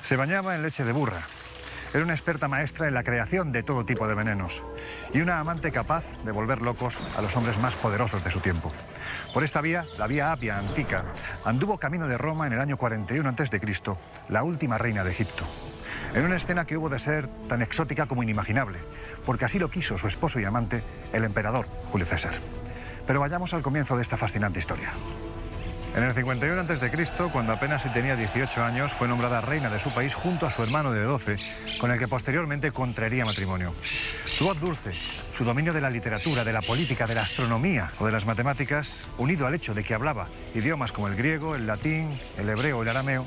Se bañaba en leche de burra. Era una experta maestra en la creación de todo tipo de venenos y una amante capaz de volver locos a los hombres más poderosos de su tiempo. Por esta vía, la vía Apia antica, anduvo camino de Roma en el año 41 a.C., la última reina de Egipto. En una escena que hubo de ser tan exótica como inimaginable, porque así lo quiso su esposo y amante, el emperador Julio César. Pero vayamos al comienzo de esta fascinante historia. En el 51 a.C., cuando apenas si tenía 18 años, fue nombrada reina de su país junto a su hermano de 12, con el que posteriormente contraería matrimonio. Su voz dulce, su dominio de la literatura, de la política, de la astronomía o de las matemáticas, unido al hecho de que hablaba idiomas como el griego, el latín, el hebreo o el arameo,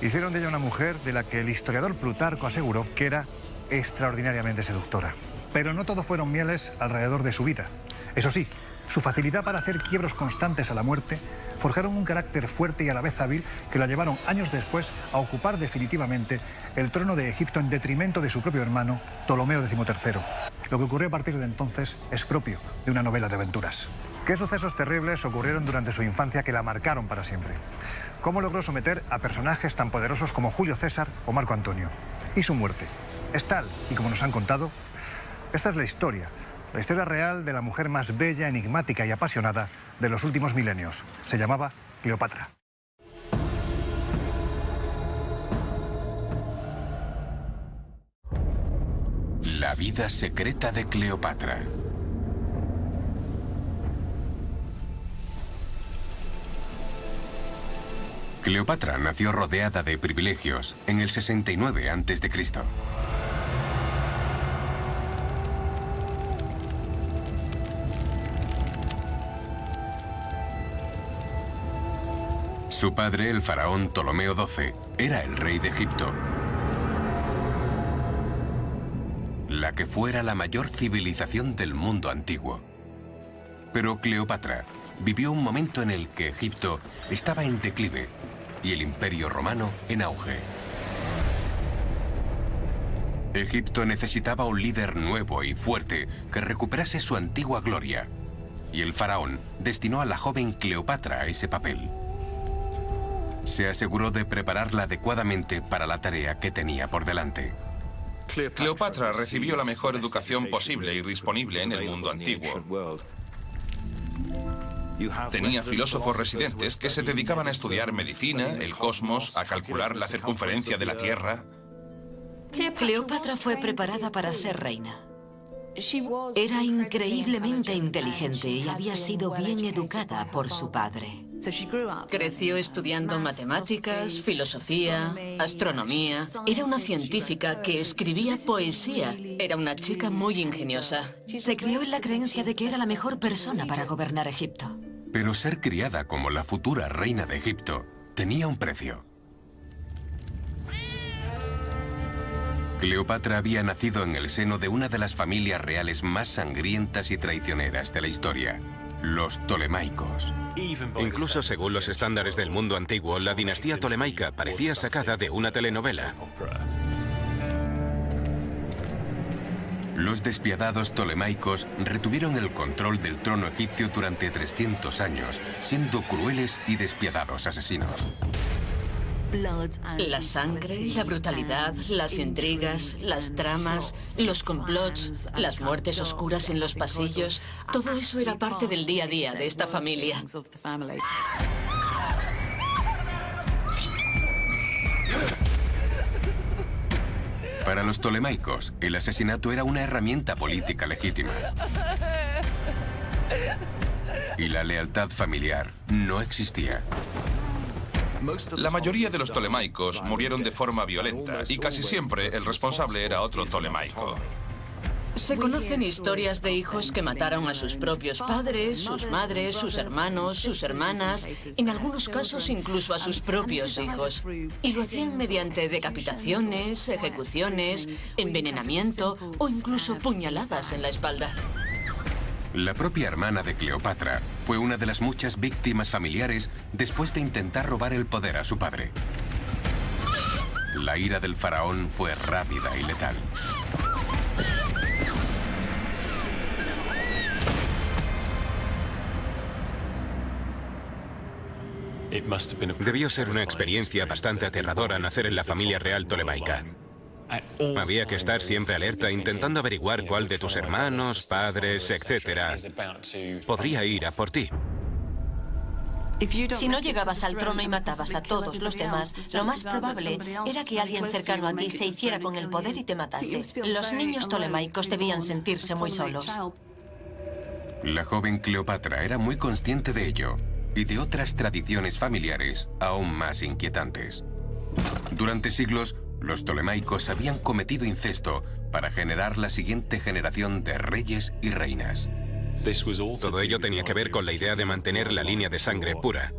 hicieron de ella una mujer de la que el historiador Plutarco aseguró que era extraordinariamente seductora. Pero no todo fueron mieles alrededor de su vida. Eso sí, su facilidad para hacer quiebros constantes a la muerte forjaron un carácter fuerte y a la vez hábil que la llevaron años después a ocupar definitivamente el trono de Egipto en detrimento de su propio hermano, Ptolomeo XIII. Lo que ocurrió a partir de entonces es propio de una novela de aventuras. ¿Qué sucesos terribles ocurrieron durante su infancia que la marcaron para siempre? ¿Cómo logró someter a personajes tan poderosos como Julio César o Marco Antonio? ¿Y su muerte? ¿Es tal y como nos han contado? Esta es la historia real de la mujer más bella, enigmática y apasionada de los últimos milenios. Se llamaba Cleopatra. La vida secreta de Cleopatra. Cleopatra nació rodeada de privilegios en el 69 a.C. Su padre, el faraón Ptolomeo XII, era el rey de Egipto, la que fuera la mayor civilización del mundo antiguo. Pero Cleopatra vivió un momento en el que Egipto estaba en declive y el Imperio Romano en auge. Egipto necesitaba un líder nuevo y fuerte que recuperase su antigua gloria, y el faraón destinó a la joven Cleopatra a ese papel. Se aseguró de prepararla adecuadamente para la tarea que tenía por delante. Cleopatra recibió la mejor educación posible y disponible en el mundo antiguo. Tenía filósofos residentes que se dedicaban a estudiar medicina, el cosmos, a calcular la circunferencia de la Tierra. Cleopatra fue preparada para ser reina. Era increíblemente inteligente y había sido bien educada por su padre. Creció estudiando matemáticas, filosofía, astronomía. Era una científica que escribía poesía. Era una chica muy ingeniosa. Se crió en la creencia de que era la mejor persona para gobernar Egipto. Pero ser criada como la futura reina de Egipto tenía un precio. Cleopatra había nacido en el seno de una de las familias reales más sangrientas y traicioneras de la historia, los Ptolemaicos. Incluso según los estándares del mundo antiguo, la dinastía tolemaica parecía sacada de una telenovela. Los despiadados Ptolemaicos retuvieron el control del trono egipcio durante 300 años, siendo crueles y despiadados asesinos. La sangre, la brutalidad, las intrigas, las tramas, los complots, las muertes oscuras en los pasillos, todo eso era parte del día a día de esta familia. Para los Ptolemaicos, el asesinato era una herramienta política legítima. Y la lealtad familiar no existía. La mayoría de los Ptolemaicos murieron de forma violenta y casi siempre el responsable era otro Ptolemaico. Se conocen historias de hijos que mataron a sus propios padres, sus madres, sus hermanos, sus hermanas, en algunos casos incluso a sus propios hijos. Y lo hacían mediante decapitaciones, ejecuciones, envenenamiento o incluso puñaladas en la espalda. La propia hermana de Cleopatra fue una de las muchas víctimas familiares después de intentar robar el poder a su padre. La ira del faraón fue rápida y letal. Debió ser una experiencia bastante aterradora nacer en la familia real tolemaica. Había que estar siempre alerta intentando averiguar cuál de tus hermanos, padres, etcétera, podría ir a por ti. Si no llegabas al trono y matabas a todos los demás, lo más probable era que alguien cercano a ti se hiciera con el poder y te matase. Los niños tolemaicos debían sentirse muy solos. La joven Cleopatra era muy consciente de ello y de otras tradiciones familiares aún más inquietantes. Durante siglos, los tolemaicos habían cometido incesto para generar la siguiente generación de reyes y reinas. Todo ello tenía que ver con la idea de mantener la línea de sangre pura.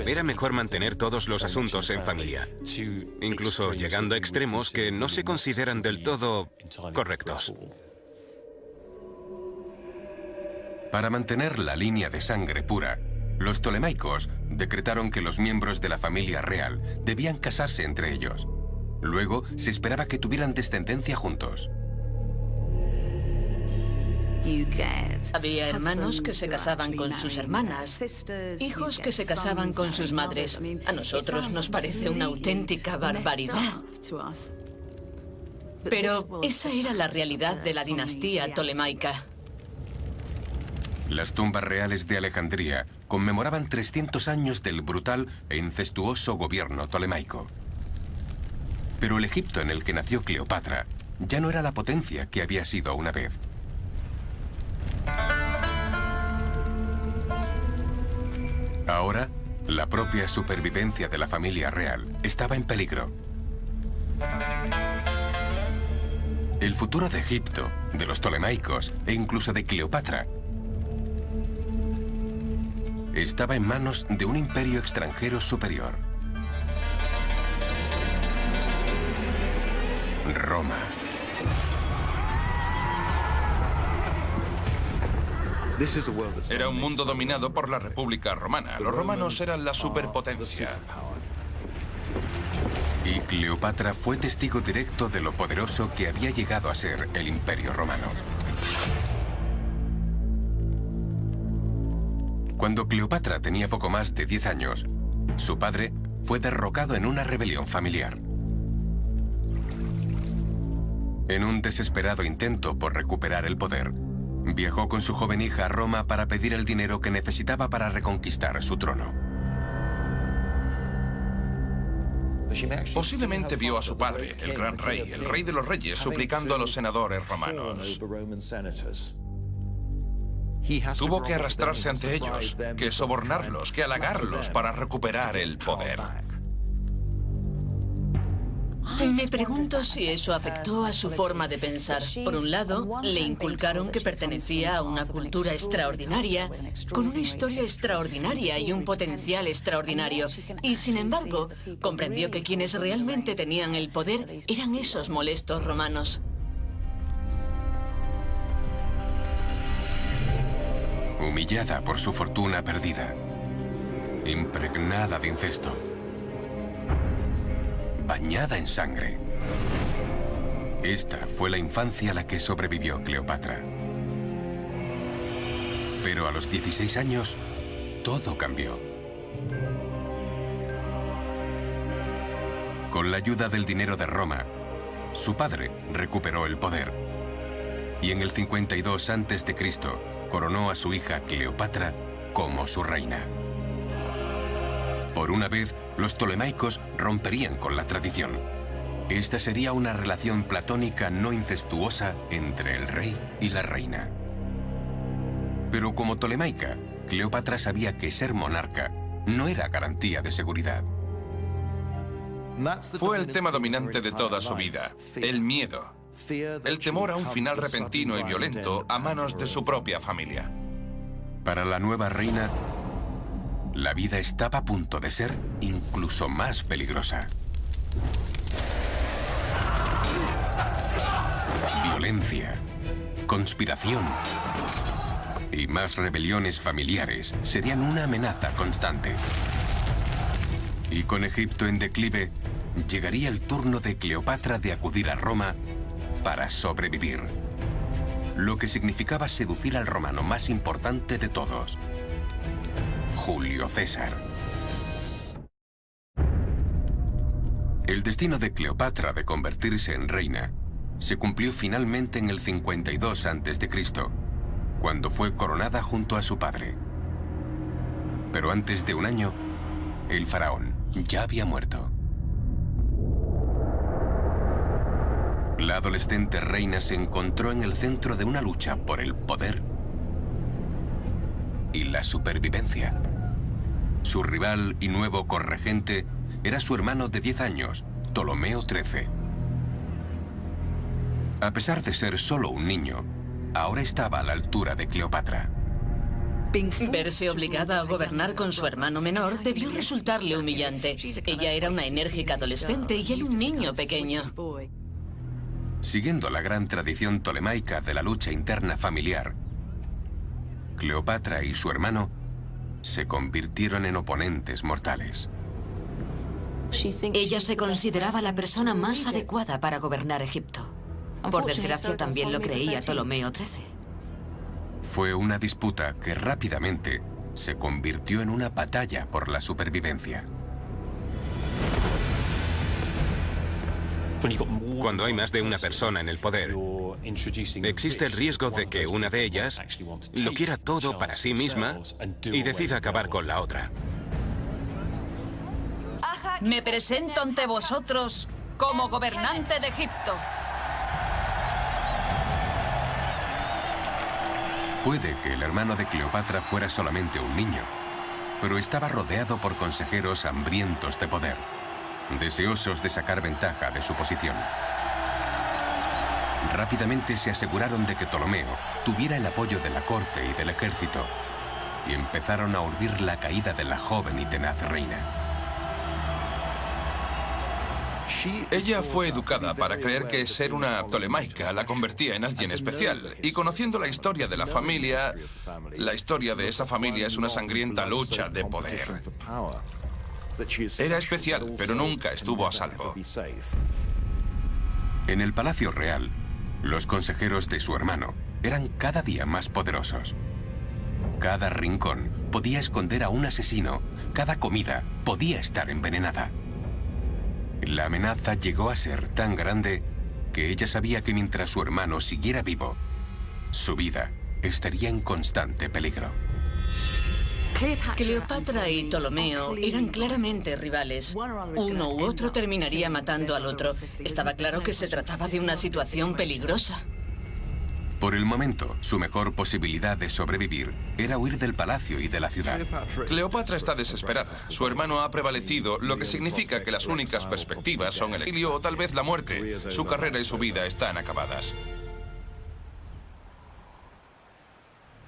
Era mejor mantener todos los asuntos en familia, incluso llegando a extremos que no se consideran del todo correctos. Para mantener la línea de sangre pura, los tolemaicos decretaron que los miembros de la familia real debían casarse entre ellos. Luego, se esperaba que tuvieran descendencia juntos. Había hermanos que se casaban con sus hermanas, hijos que se casaban con sus madres. A nosotros nos parece una auténtica barbaridad. Pero esa era la realidad de la dinastía tolemaica. Las tumbas reales de Alejandría conmemoraban 300 años del brutal e incestuoso gobierno tolemaico. Pero el Egipto en el que nació Cleopatra ya no era la potencia que había sido una vez. Ahora, la propia supervivencia de la familia real estaba en peligro. El futuro de Egipto, de los tolemaicos e incluso de Cleopatra estaba en manos de un imperio extranjero superior. Roma. Era un mundo dominado por la República Romana. Los romanos eran la superpotencia. Y Cleopatra fue testigo directo de lo poderoso que había llegado a ser el Imperio Romano. Cuando Cleopatra tenía poco más de 10 años, su padre fue derrocado en una rebelión familiar. En un desesperado intento por recuperar el poder, viajó con su joven hija a Roma para pedir el dinero que necesitaba para reconquistar su trono. Posiblemente vio a su padre, el gran rey, el rey de los reyes, suplicando a los senadores romanos. Tuvo que arrastrarse ante ellos, que sobornarlos, que halagarlos para recuperar el poder. Me pregunto si eso afectó a su forma de pensar. Por un lado, le inculcaron que pertenecía a una cultura extraordinaria, con una historia extraordinaria y un potencial extraordinario. Y sin embargo, comprendió que quienes realmente tenían el poder eran esos molestos romanos. Humillada por su fortuna perdida, impregnada de incesto, bañada en sangre. Esta fue la infancia a la que sobrevivió Cleopatra. Pero a los 16 años, todo cambió. Con la ayuda del dinero de Roma, su padre recuperó el poder. Y en el 52 a.C., coronó a su hija Cleopatra como su reina. Por una vez, los tolemaicos romperían con la tradición. Esta sería una relación platónica no incestuosa entre el rey y la reina. Pero como tolemaica, Cleopatra sabía que ser monarca no era garantía de seguridad. Fue el tema dominante de toda su vida, el miedo. El temor a un final repentino y violento a manos de su propia familia. Para la nueva reina, la vida estaba a punto de ser incluso más peligrosa. Violencia, conspiración y más rebeliones familiares serían una amenaza constante. Y con Egipto en declive, llegaría el turno de Cleopatra de acudir a Roma para sobrevivir, lo que significaba seducir al romano más importante de todos, Julio César. El destino de Cleopatra de convertirse en reina se cumplió finalmente en el 52 a.C., cuando fue coronada junto a su padre. Pero antes de un año, el faraón ya había muerto. La adolescente reina se encontró en el centro de una lucha por el poder y la supervivencia. Su rival y nuevo corregente era su hermano de 10 años, Ptolomeo XIII. A pesar de ser solo un niño, ahora estaba a la altura de Cleopatra. Verse obligada a gobernar con su hermano menor debió resultarle humillante. Ella era una enérgica adolescente y él un niño pequeño. Siguiendo la gran tradición tolemaica de la lucha interna familiar, Cleopatra y su hermano se convirtieron en oponentes mortales. Ella se consideraba la persona más adecuada para gobernar Egipto. Por desgracia, también lo creía Ptolomeo XIII. Fue una disputa que rápidamente se convirtió en una batalla por la supervivencia. Cuando hay más de una persona en el poder, existe el riesgo de que una de ellas lo quiera todo para sí misma y decida acabar con la otra. Me presento ante vosotros como gobernante de Egipto. Puede que el hermano de Cleopatra fuera solamente un niño, pero estaba rodeado por consejeros hambrientos de poder, deseosos de sacar ventaja de su posición. Rápidamente se aseguraron de que Ptolomeo tuviera el apoyo de la corte y del ejército, y empezaron a urdir la caída de la joven y tenaz reina. Ella fue educada para creer que ser una tolemaica la convertía en alguien especial. Y conociendo la historia de la familia, la historia de esa familia es una sangrienta lucha de poder. Era especial, pero nunca estuvo a salvo. En el Palacio Real, los consejeros de su hermano eran cada día más poderosos. Cada rincón podía esconder a un asesino, cada comida podía estar envenenada. La amenaza llegó a ser tan grande que ella sabía que mientras su hermano siguiera vivo, su vida estaría en constante peligro. Cleopatra y Ptolomeo eran claramente rivales. Uno u otro terminaría matando al otro. Estaba claro que se trataba de una situación peligrosa. Por el momento, su mejor posibilidad de sobrevivir era huir del palacio y de la ciudad. Cleopatra está desesperada. Su hermano ha prevalecido, lo que significa que las únicas perspectivas son el exilio o tal vez la muerte. Su carrera y su vida están acabadas.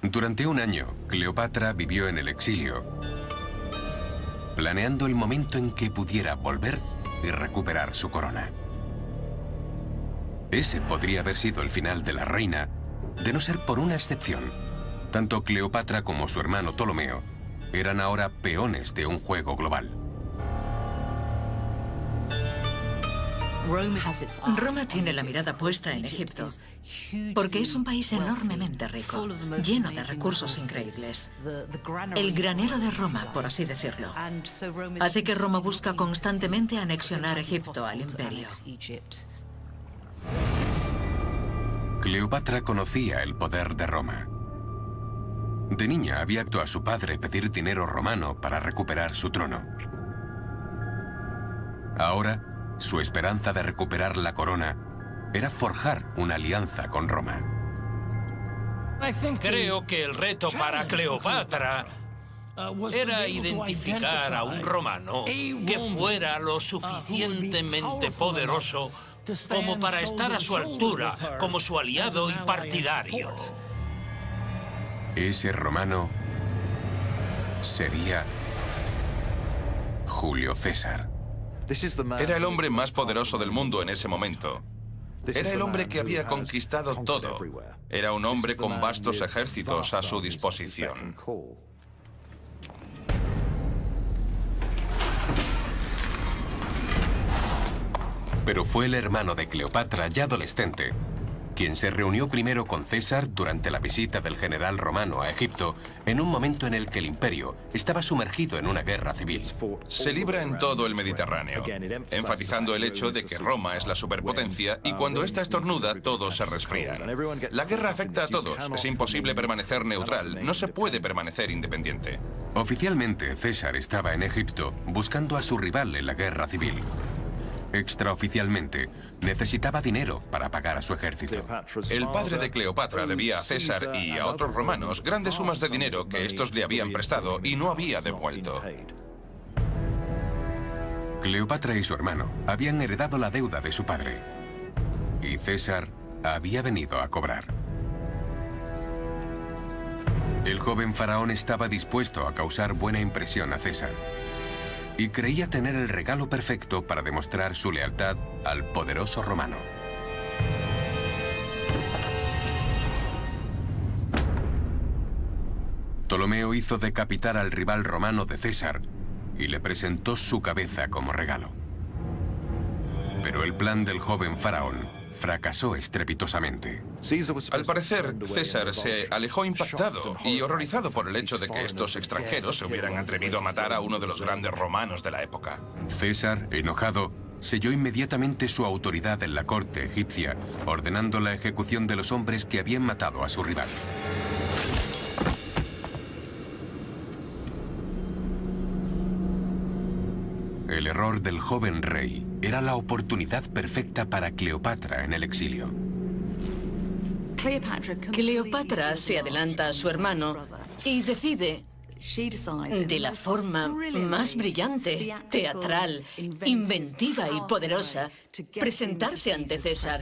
Durante un año, Cleopatra vivió en el exilio, planeando el momento en que pudiera volver y recuperar su corona. Ese podría haber sido el final de la reina, de no ser por una excepción. Tanto Cleopatra como su hermano Ptolomeo eran ahora peones de un juego global. Roma tiene la mirada puesta en Egipto, porque es un país enormemente rico, lleno de recursos increíbles. El granero de Roma, por así decirlo. Así que Roma busca constantemente anexionar Egipto al imperio. Cleopatra conocía el poder de Roma. De niña había visto a su padre pedir dinero romano para recuperar su trono. Ahora, su esperanza de recuperar la corona era forjar una alianza con Roma. Creo que el reto para Cleopatra era identificar a un romano que fuera lo suficientemente poderoso como para estar a su altura, como su aliado y partidario. Ese romano sería Julio César. Era el hombre más poderoso del mundo en ese momento. Era el hombre que había conquistado todo. Era un hombre con vastos ejércitos a su disposición. Pero fue el hermano de Cleopatra, ya adolescente, quien se reunió primero con César durante la visita del general romano a Egipto, en un momento en el que el imperio estaba sumergido en una guerra civil. Se libra en todo el Mediterráneo, enfatizando el hecho de que Roma es la superpotencia y cuando ésta estornuda, todos se resfrían. La guerra afecta a todos, es imposible permanecer neutral, no se puede permanecer independiente. Oficialmente, César estaba en Egipto buscando a su rival en la guerra civil. Extraoficialmente, necesitaba dinero para pagar a su ejército. El padre de Cleopatra debía a César y a otros romanos grandes sumas de dinero que estos le habían prestado y no había devuelto. Cleopatra y su hermano habían heredado la deuda de su padre. Y César había venido a cobrar. El joven faraón estaba dispuesto a causar buena impresión a César. Y creía tener el regalo perfecto para demostrar su lealtad al poderoso romano. Ptolomeo hizo decapitar al rival romano de César y le presentó su cabeza como regalo. Pero el plan del joven faraón fracasó estrepitosamente. Al parecer, César se alejó impactado y horrorizado por el hecho de que estos extranjeros se hubieran atrevido a matar a uno de los grandes romanos de la época. César, enojado, selló inmediatamente su autoridad en la corte egipcia, ordenando la ejecución de los hombres que habían matado a su rival. El error del joven rey era la oportunidad perfecta para Cleopatra en el exilio. Cleopatra se adelanta a su hermano y decide, de la forma más brillante, teatral, inventiva y poderosa, presentarse ante César.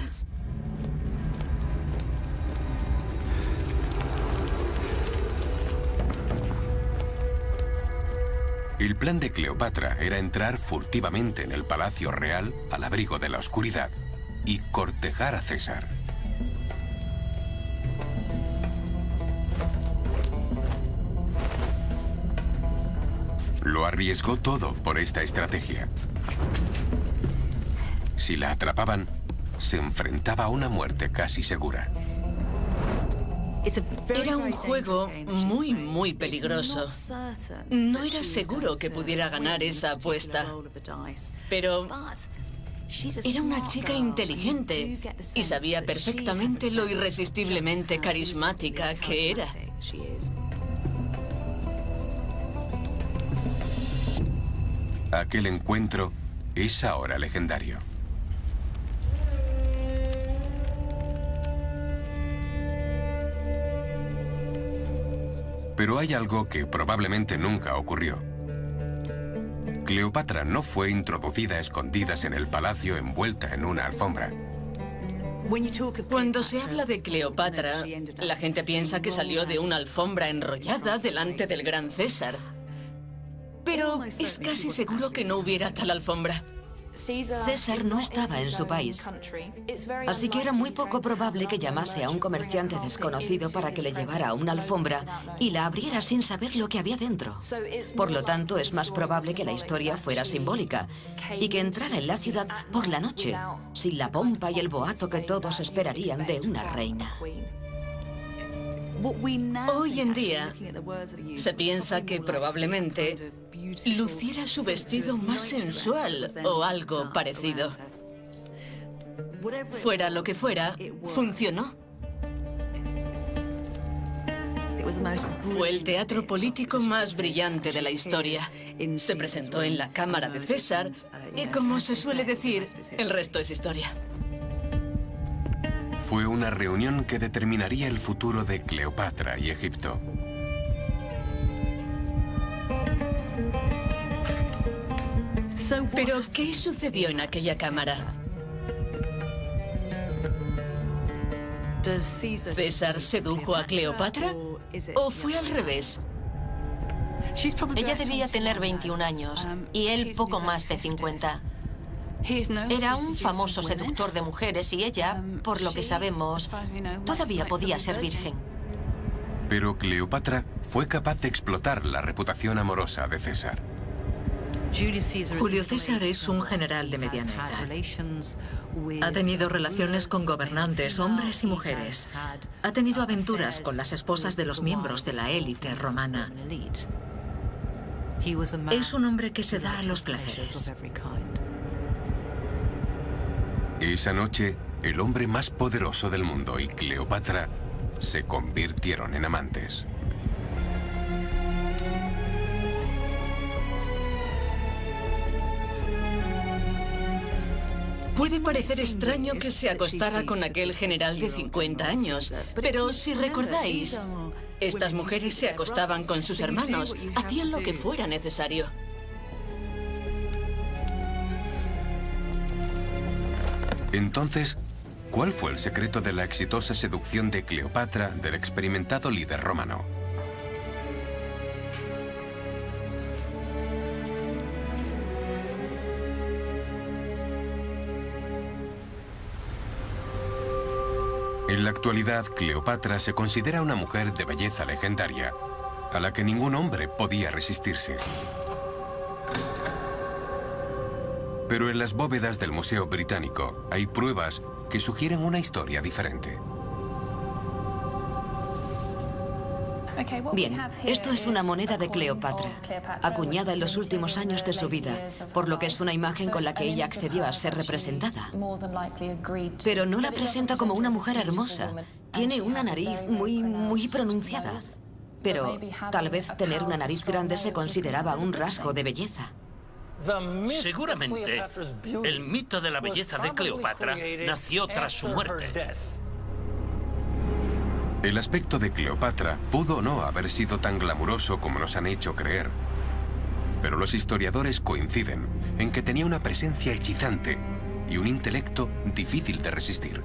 El plan de Cleopatra era entrar furtivamente en el palacio real al abrigo de la oscuridad y cortejar a César. Lo arriesgó todo por esta estrategia. Si la atrapaban, se enfrentaba a una muerte casi segura. Era un juego muy peligroso. No era seguro que pudiera ganar esa apuesta. Pero era una chica inteligente y sabía perfectamente lo irresistiblemente carismática que era. Aquel encuentro es ahora legendario. Pero hay algo que probablemente nunca ocurrió. Cleopatra no fue introducida a escondidas en el palacio envuelta en una alfombra. Cuando se habla de Cleopatra, la gente piensa que salió de una alfombra enrollada delante del gran César. Pero es casi seguro que no hubiera tal alfombra. César no estaba en su país, así que era muy poco probable que llamase a un comerciante desconocido para que le llevara a una alfombra y la abriera sin saber lo que había dentro. Por lo tanto, es más probable que la historia fuera simbólica y que entrara en la ciudad por la noche, sin la pompa y el boato que todos esperarían de una reina. Hoy en día, se piensa que probablemente luciera su vestido más sensual o algo parecido. Fuera lo que fuera, funcionó. Fue el teatro político más brillante de la historia. Se presentó en la cámara de César y, como se suele decir, el resto es historia. Fue una reunión que determinaría el futuro de Cleopatra y Egipto. ¿Pero qué sucedió en aquella cámara? ¿César sedujo a Cleopatra? ¿O fue al revés? Ella debía tener 21 años y él poco más de 50. Era un famoso seductor de mujeres y ella, por lo que sabemos, todavía podía ser virgen. Pero Cleopatra fue capaz de explotar la reputación amorosa de César. Julio César es un general de mediana edad. Ha tenido relaciones con gobernantes, hombres y mujeres. Ha tenido aventuras con las esposas de los miembros de la élite romana. Es un hombre que se da a los placeres. Esa noche, el hombre más poderoso del mundo y Cleopatra se convirtieron en amantes. Puede parecer extraño que se acostara con aquel general de 50 años, pero si recordáis, estas mujeres se acostaban con sus hermanos, hacían lo que fuera necesario. Entonces, ¿cuál fue el secreto de la exitosa seducción de Cleopatra del experimentado líder romano? En la actualidad, Cleopatra se considera una mujer de belleza legendaria, a la que ningún hombre podía resistirse. Pero en las bóvedas del Museo Británico hay pruebas que sugieren una historia diferente. Bien, esto es una moneda de Cleopatra, acuñada en los últimos años de su vida, por lo que es una imagen con la que ella accedió a ser representada. Pero no la presenta como una mujer hermosa. Tiene una nariz muy pronunciada. Pero tal vez tener una nariz grande se consideraba un rasgo de belleza. Seguramente, el mito de la belleza de Cleopatra nació tras su muerte. El aspecto de Cleopatra pudo o no haber sido tan glamuroso como nos han hecho creer. Pero los historiadores coinciden en que tenía una presencia hechizante y un intelecto difícil de resistir.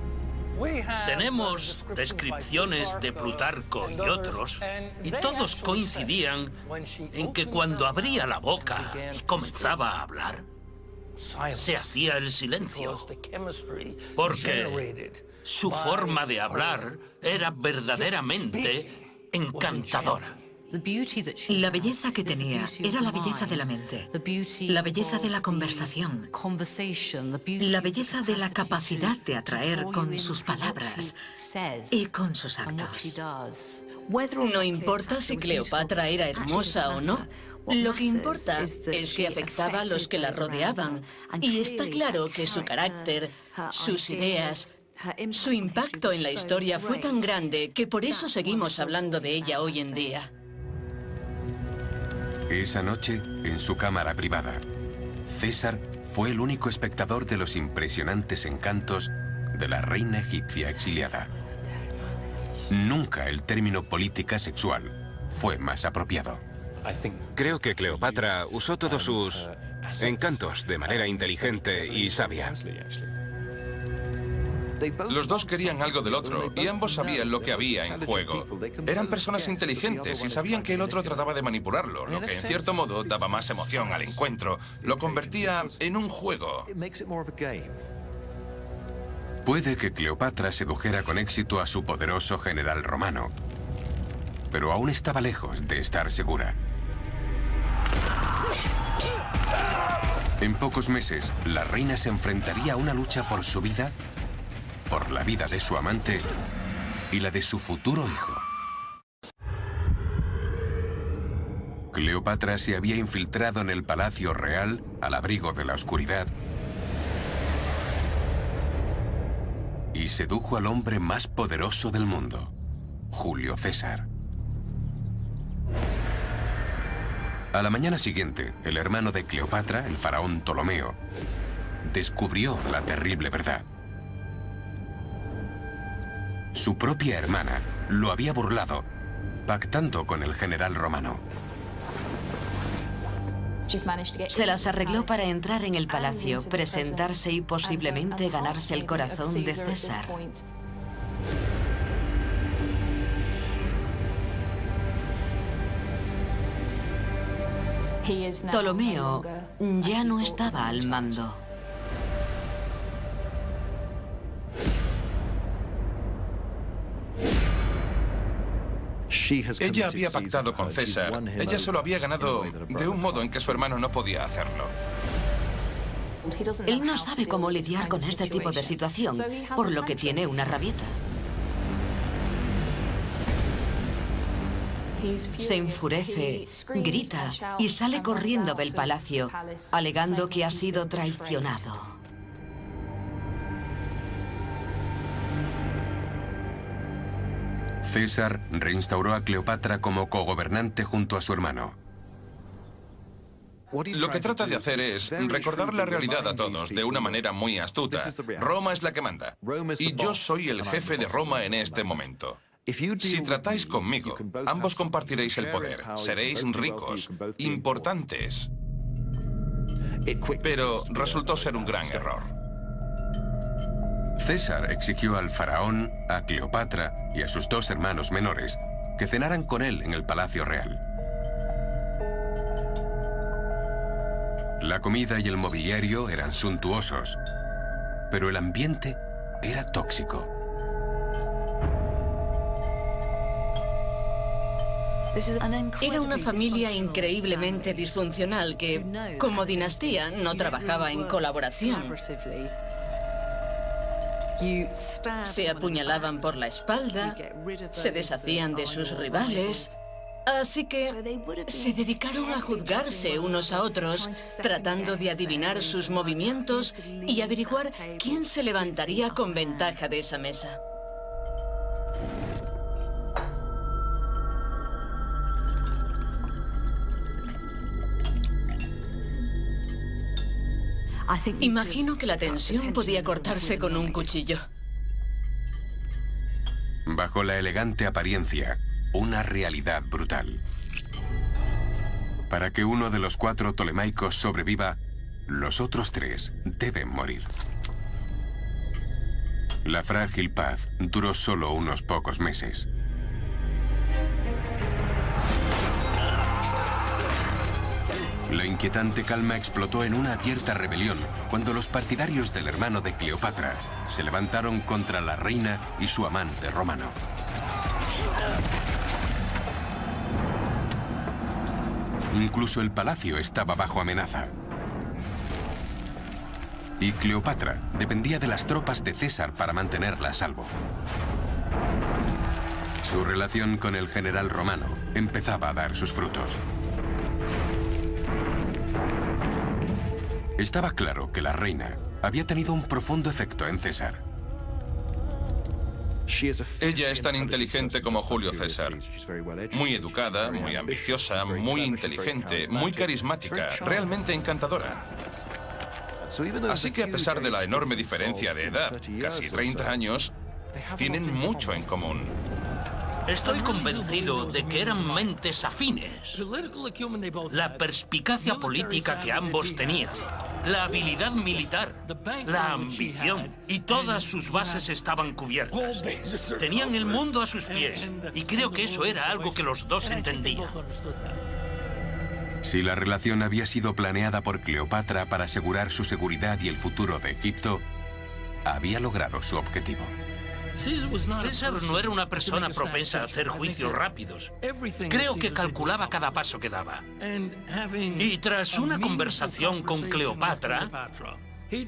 Tenemos descripciones de Plutarco y otros, y todos coincidían en que cuando abría la boca y comenzaba a hablar, se hacía el silencio, porque su forma de hablar era verdaderamente encantadora. La belleza que tenía era la belleza de la mente, la belleza de la conversación, la belleza de la capacidad de atraer con sus palabras y con sus actos. No importa si Cleopatra era hermosa o no. Lo que importa es que afectaba a los que la rodeaban. Y está claro que su carácter, sus ideas, su impacto en la historia fue tan grande que por eso seguimos hablando de ella hoy en día. Esa noche, en su cámara privada, César fue el único espectador de los impresionantes encantos de la reina egipcia exiliada. Nunca el término política sexual fue más apropiado. Creo que Cleopatra usó todos sus encantos de manera inteligente y sabia. Los dos querían algo del otro y ambos sabían lo que había en juego. Eran personas inteligentes y sabían que el otro trataba de manipularlo, lo que en cierto modo daba más emoción al encuentro. Lo convertía en un juego. Puede que Cleopatra sedujera con éxito a su poderoso general romano, pero aún estaba lejos de estar segura. En pocos meses, la reina se enfrentaría a una lucha por su vida, por la vida de su amante y la de su futuro hijo. Cleopatra se había infiltrado en el palacio real al abrigo de la oscuridad y sedujo al hombre más poderoso del mundo, Julio César. A la mañana siguiente, el hermano de Cleopatra, el faraón Ptolomeo, descubrió la terrible verdad. Su propia hermana lo había burlado, pactando con el general romano. Se las arregló para entrar en el palacio, presentarse y posiblemente ganarse el corazón de César. Ptolomeo ya no estaba al mando. Ella había pactado con César. Ella se lo había ganado de un modo en que su hermano no podía hacerlo. Él no sabe cómo lidiar con este tipo de situación, por lo que tiene una rabieta. Se enfurece, grita y sale corriendo del palacio, alegando que ha sido traicionado. César reinstauró a Cleopatra como cogobernante junto a su hermano. Lo que trata de hacer es recordar la realidad a todos de una manera muy astuta. Roma es la que manda. Y yo soy el jefe de Roma en este momento. Si tratáis conmigo, ambos compartiréis el poder. Seréis ricos, importantes. Pero resultó ser un gran error. César exigió al faraón, a Cleopatra y a sus dos hermanos menores que cenaran con él en el Palacio Real. La comida y el mobiliario eran suntuosos, pero el ambiente era tóxico. Era una familia increíblemente disfuncional que, como dinastía, no trabajaba en colaboración. Se apuñalaban por la espalda, se deshacían de sus rivales. Así que se dedicaron a juzgarse unos a otros, tratando de adivinar sus movimientos y averiguar quién se levantaría con ventaja de esa mesa. Imagino que la tensión podía cortarse con un cuchillo. Bajo la elegante apariencia, una realidad brutal. Para que uno de los 4 ptolemaicos sobreviva, los otros 3 deben morir. La frágil paz duró solo unos pocos meses. La inquietante calma explotó en una abierta rebelión cuando los partidarios del hermano de Cleopatra se levantaron contra la reina y su amante romano. Incluso el palacio estaba bajo amenaza. Y Cleopatra dependía de las tropas de César para mantenerla a salvo. Su relación con el general romano empezaba a dar sus frutos. Estaba claro que la reina había tenido un profundo efecto en César. Ella es tan inteligente como Julio César. Muy educada, muy ambiciosa, muy inteligente, muy carismática, realmente encantadora. Así que a pesar de la enorme diferencia de edad, casi 30 años, tienen mucho en común. Estoy convencido de que eran mentes afines. La perspicacia política que ambos tenían, la habilidad militar, la ambición, y todas sus bases estaban cubiertas. Tenían el mundo a sus pies, y creo que eso era algo que los dos entendían. Si la relación había sido planeada por Cleopatra para asegurar su seguridad y el futuro de Egipto, había logrado su objetivo. César no era una persona propensa a hacer juicios rápidos. Creo que calculaba cada paso que daba. Y tras una conversación con Cleopatra,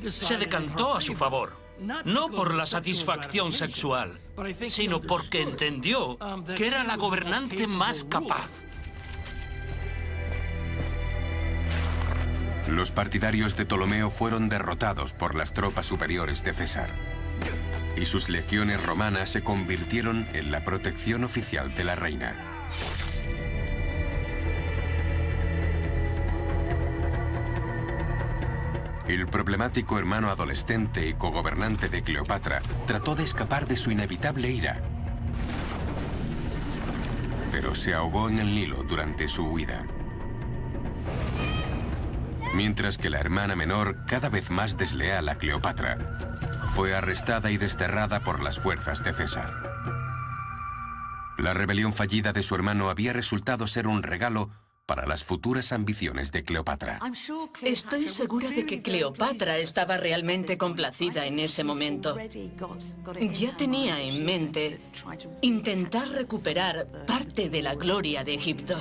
se decantó a su favor. No por la satisfacción sexual, sino porque entendió que era la gobernante más capaz. Los partidarios de Ptolomeo fueron derrotados por las tropas superiores de César. Y sus legiones romanas se convirtieron en la protección oficial de la reina. El problemático hermano adolescente y cogobernante de Cleopatra trató de escapar de su inevitable ira, pero se ahogó en el Nilo durante su huida. Mientras que la hermana menor, cada vez más desleal a Cleopatra, fue arrestada y desterrada por las fuerzas de César. La rebelión fallida de su hermano había resultado ser un regalo para las futuras ambiciones de Cleopatra. Estoy segura de que Cleopatra estaba realmente complacida en ese momento. Ya tenía en mente intentar recuperar parte de la gloria de Egipto.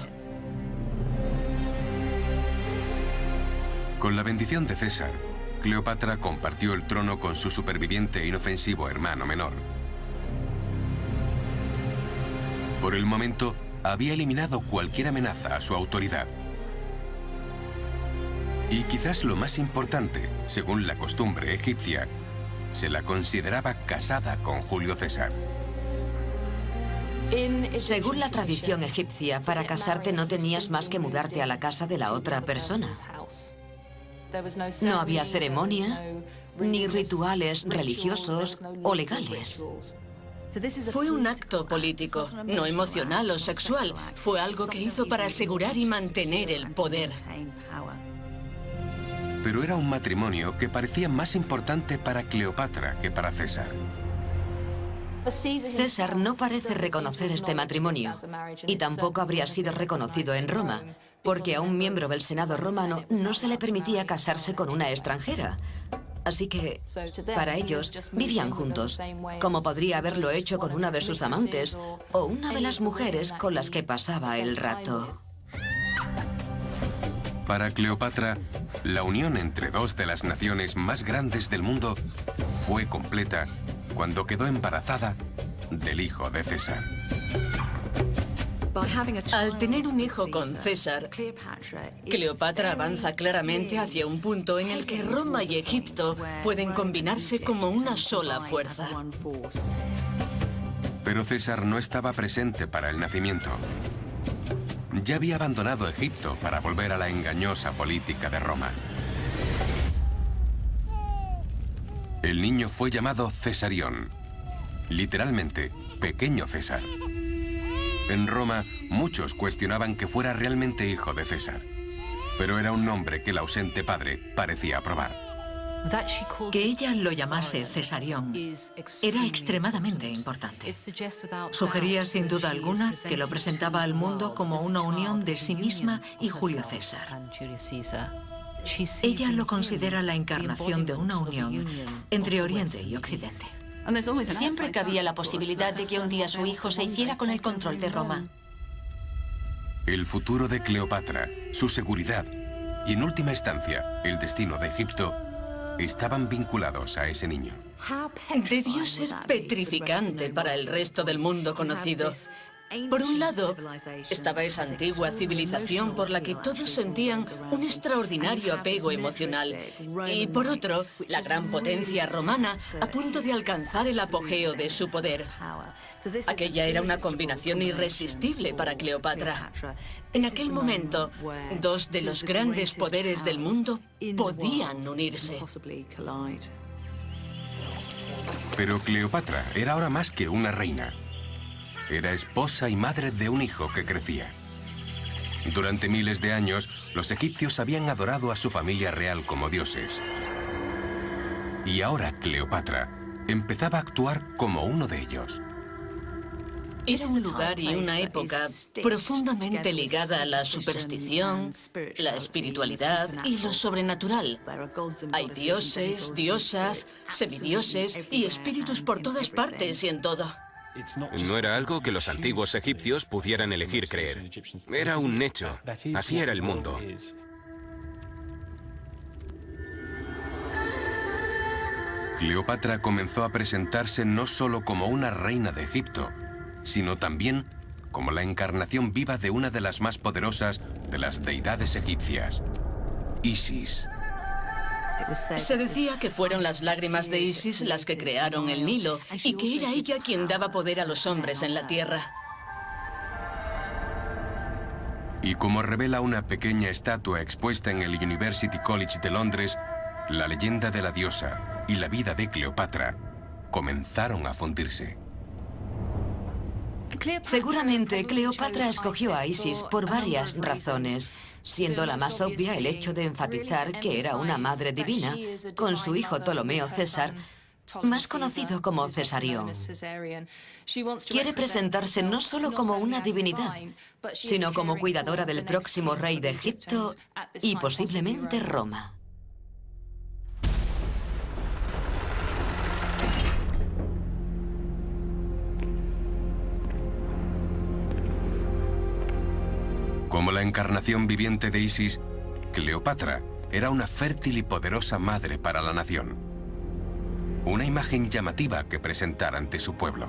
Con la bendición de César, Cleopatra compartió el trono con su superviviente e inofensivo hermano menor. Por el momento, había eliminado cualquier amenaza a su autoridad. Y quizás lo más importante, según la costumbre egipcia, se la consideraba casada con Julio César. Según la tradición egipcia, para casarte no tenías más que mudarte a la casa de la otra persona. No había ceremonia, ni rituales religiosos o legales. Fue un acto político, no emocional o sexual. Fue algo que hizo para asegurar y mantener el poder. Pero era un matrimonio que parecía más importante para Cleopatra que para César. César no parece reconocer este matrimonio, y tampoco habría sido reconocido en Roma, porque a un miembro del Senado romano no se le permitía casarse con una extranjera. Así que, para ellos, vivían juntos, como podría haberlo hecho con una de sus amantes o una de las mujeres con las que pasaba el rato. Para Cleopatra, la unión entre dos de las naciones más grandes del mundo fue completa cuando quedó embarazada del hijo de César. Al tener un hijo con César, Cleopatra avanza claramente hacia un punto en el que Roma y Egipto pueden combinarse como una sola fuerza. Pero César no estaba presente para el nacimiento. Ya había abandonado Egipto para volver a la engañosa política de Roma. El niño fue llamado Cesarión, literalmente, pequeño César. En Roma, muchos cuestionaban que fuera realmente hijo de César, pero era un nombre que el ausente padre parecía aprobar. Que ella lo llamase Cesarión era extremadamente importante. Sugería sin duda alguna que lo presentaba al mundo como una unión de sí misma y Julio César. Ella lo considera la encarnación de una unión entre Oriente y Occidente. Siempre cabía la posibilidad de que un día su hijo se hiciera con el control de Roma. El futuro de Cleopatra, su seguridad y, en última instancia, el destino de Egipto estaban vinculados a ese niño. Debió ser petrificante para el resto del mundo conocido. Por un lado, estaba esa antigua civilización por la que todos sentían un extraordinario apego emocional. Y por otro, la gran potencia romana a punto de alcanzar el apogeo de su poder. Aquella era una combinación irresistible para Cleopatra. En aquel momento, dos de los grandes poderes del mundo podían unirse. Pero Cleopatra era ahora más que una reina. Era esposa y madre de un hijo que crecía. Durante miles de años, los egipcios habían adorado a su familia real como dioses. Y ahora Cleopatra empezaba a actuar como uno de ellos. Era un lugar y una época profundamente ligada a la superstición, la espiritualidad y lo sobrenatural. Hay dioses, diosas, semidioses y espíritus por todas partes y en todo. No era algo que los antiguos egipcios pudieran elegir creer. Era un hecho. Así era el mundo. Cleopatra comenzó a presentarse no solo como una reina de Egipto, sino también como la encarnación viva de una de las más poderosas de las deidades egipcias, Isis. Se decía que fueron las lágrimas de Isis las que crearon el Nilo y que era ella quien daba poder a los hombres en la tierra. Y como revela una pequeña estatua expuesta en el University College de Londres, la leyenda de la diosa y la vida de Cleopatra comenzaron a fundirse. Seguramente Cleopatra escogió a Isis por varias razones, siendo la más obvia el hecho de enfatizar que era una madre divina, con su hijo Ptolomeo César, más conocido como Cesarión. Quiere presentarse no solo como una divinidad, sino como cuidadora del próximo rey de Egipto y posiblemente Roma. Como la encarnación viviente de Isis, Cleopatra era una fértil y poderosa madre para la nación. Una imagen llamativa que presentar ante su pueblo.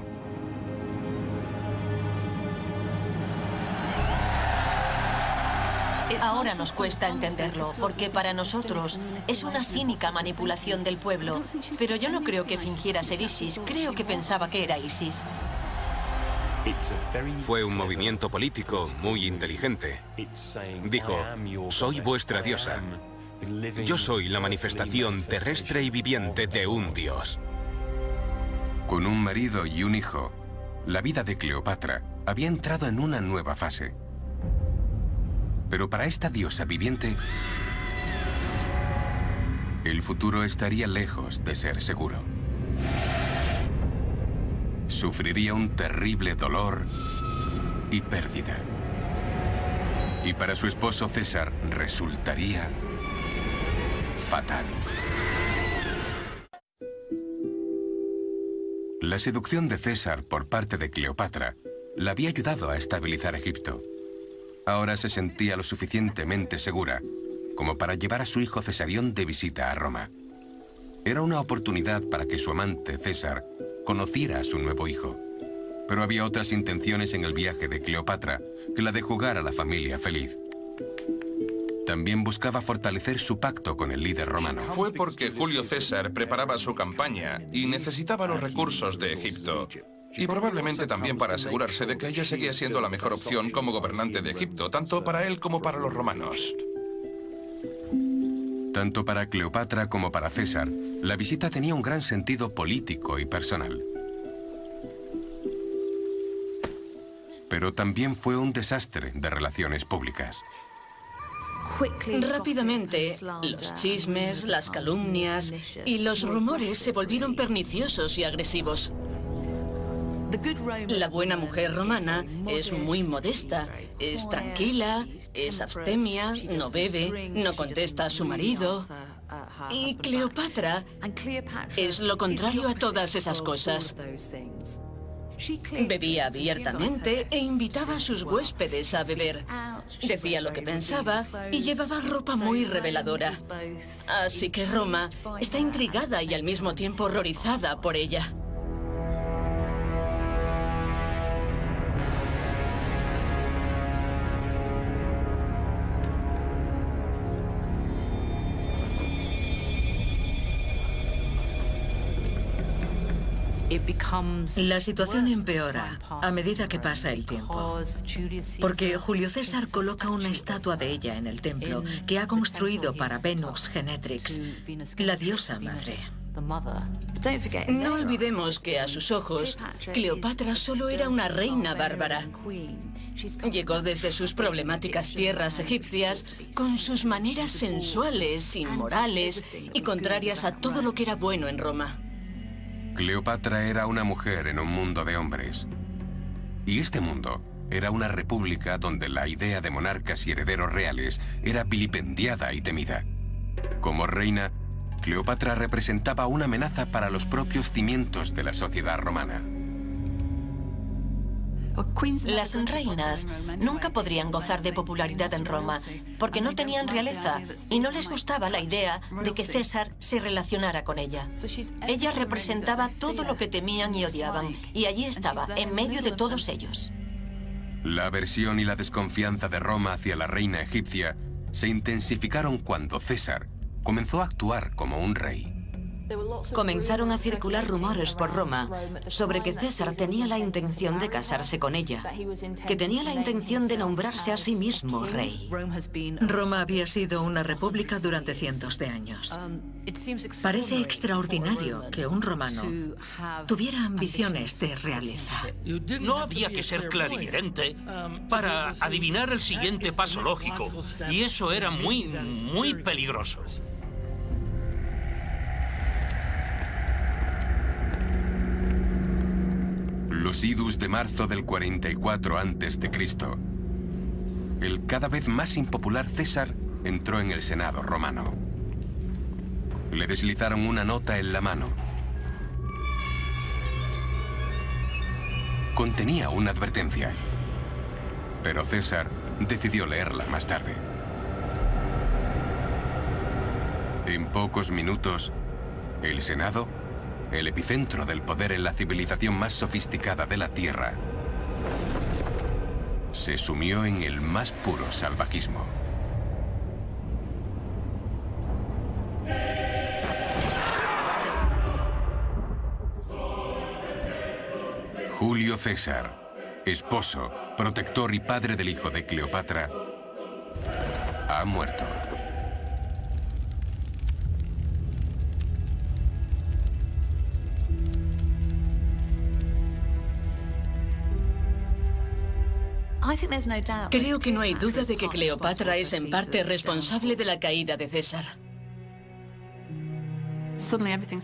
Ahora nos cuesta entenderlo, porque para nosotros es una cínica manipulación del pueblo. Pero yo no creo que fingiera ser Isis, creo que pensaba que era Isis. Fue un movimiento político muy inteligente. Dijo, soy vuestra diosa. Yo soy la manifestación terrestre y viviente de un dios. Con un marido y un hijo, la vida de Cleopatra había entrado en una nueva fase. Pero para esta diosa viviente, el futuro estaría lejos de ser seguro. Sufriría un terrible dolor y pérdida. Y para su esposo César resultaría fatal. La seducción de César por parte de Cleopatra la había ayudado a estabilizar Egipto. Ahora se sentía lo suficientemente segura como para llevar a su hijo Cesarión de visita a Roma. Era una oportunidad para que su amante César conociera a su nuevo hijo. Pero había otras intenciones en el viaje de Cleopatra que la de jugar a la familia feliz. También buscaba fortalecer su pacto con el líder romano. Fue porque Julio César preparaba su campaña y necesitaba los recursos de Egipto. Y probablemente también para asegurarse de que ella seguía siendo la mejor opción como gobernante de Egipto, tanto para él como para los romanos. Tanto para Cleopatra como para César, la visita tenía un gran sentido político y personal. Pero también fue un desastre de relaciones públicas. Rápidamente, los chismes, las calumnias y los rumores se volvieron perniciosos y agresivos. La buena mujer romana es muy modesta, es tranquila, es abstemia, no bebe, no contesta a su marido. Y Cleopatra es lo contrario a todas esas cosas. Bebía abiertamente e invitaba a sus huéspedes a beber. Decía lo que pensaba y llevaba ropa muy reveladora. Así que Roma está intrigada y al mismo tiempo horrorizada por ella. La situación empeora a medida que pasa el tiempo, porque Julio César coloca una estatua de ella en el templo que ha construido para Venus Genetrix, la diosa madre. No olvidemos que a sus ojos, Cleopatra solo era una reina bárbara. Llegó desde sus problemáticas tierras egipcias con sus maneras sensuales, inmorales y contrarias a todo lo que era bueno en Roma. Cleopatra era una mujer en un mundo de hombres. Y este mundo era una república donde la idea de monarcas y herederos reales era vilipendiada y temida. Como reina, Cleopatra representaba una amenaza para los propios cimientos de la sociedad romana. Las reinas nunca podrían gozar de popularidad en Roma porque no tenían realeza y no les gustaba la idea de que César se relacionara con ella. Ella representaba todo lo que temían y odiaban y allí estaba, en medio de todos ellos. La aversión y la desconfianza de Roma hacia la reina egipcia se intensificaron cuando César comenzó a actuar como un rey. Comenzaron a circular rumores por Roma sobre que César tenía la intención de casarse con ella, que tenía la intención de nombrarse a sí mismo rey. Roma había sido una república durante cientos de años. Parece extraordinario que un romano tuviera ambiciones de realeza. No había que ser clarividente para adivinar el siguiente paso lógico, y eso era muy peligroso. los idus de marzo del 44 a.C., el cada vez más impopular César entró en el Senado romano. Le deslizaron una nota en la mano. Contenía una advertencia, pero César decidió leerla más tarde. En pocos minutos, el Senado, el epicentro del poder en la civilización más sofisticada de la Tierra, se sumió en el más puro salvajismo. Julio César, esposo, protector y padre del hijo de Cleopatra, ha muerto. Creo que no hay duda de que Cleopatra es en parte responsable de la caída de César.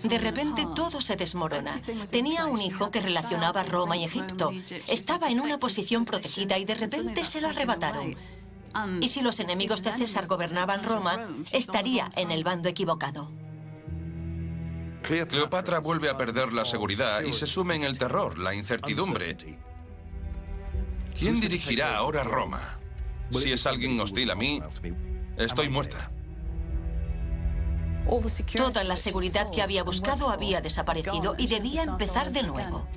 De repente todo se desmorona. Tenía un hijo que relacionaba Roma y Egipto. Estaba en una posición protegida y de repente se lo arrebataron. Y si los enemigos de César gobernaban Roma, estaría en el bando equivocado. Cleopatra vuelve a perder la seguridad y se sume en el terror, la incertidumbre. ¿Quién dirigirá ahora Roma? Si es alguien hostil a mí, estoy muerta. Toda la seguridad que había buscado había desaparecido y debía empezar de nuevo.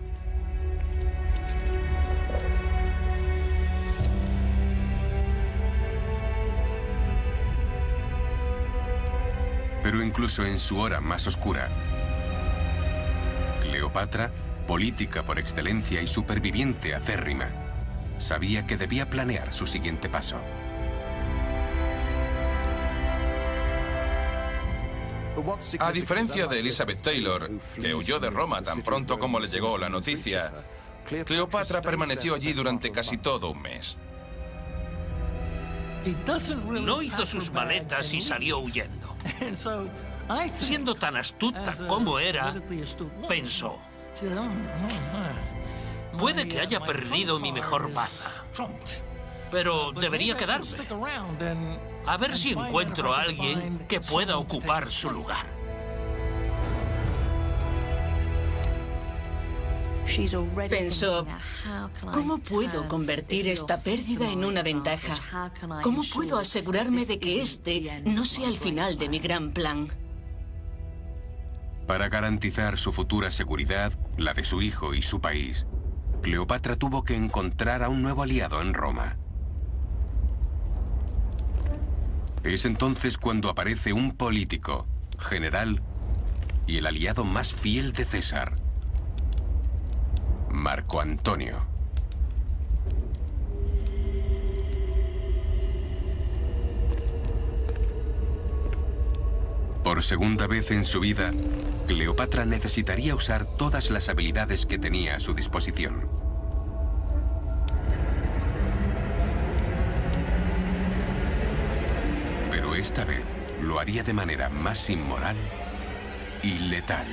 Pero incluso en su hora más oscura, Cleopatra, política por excelencia y superviviente acérrima, sabía que debía planear su siguiente paso. A diferencia de Elizabeth Taylor, que huyó de Roma tan pronto como le llegó la noticia, Cleopatra permaneció allí durante casi todo un mes. No hizo sus maletas y salió huyendo. Siendo tan astuta como era, pensó: puede que haya perdido mi mejor baza, pero debería quedarme. A ver si encuentro a alguien que pueda ocupar su lugar. Pensó, ¿cómo puedo convertir esta pérdida en una ventaja? ¿Cómo puedo asegurarme de que este no sea el final de mi gran plan? Para garantizar su futura seguridad, la de su hijo y su país, Cleopatra tuvo que encontrar a un nuevo aliado en Roma. Es entonces cuando aparece un político, general y el aliado más fiel de César, Marco Antonio. Por segunda vez en su vida, Cleopatra necesitaría usar todas las habilidades que tenía a su disposición. Pero esta vez lo haría de manera más inmoral y letal.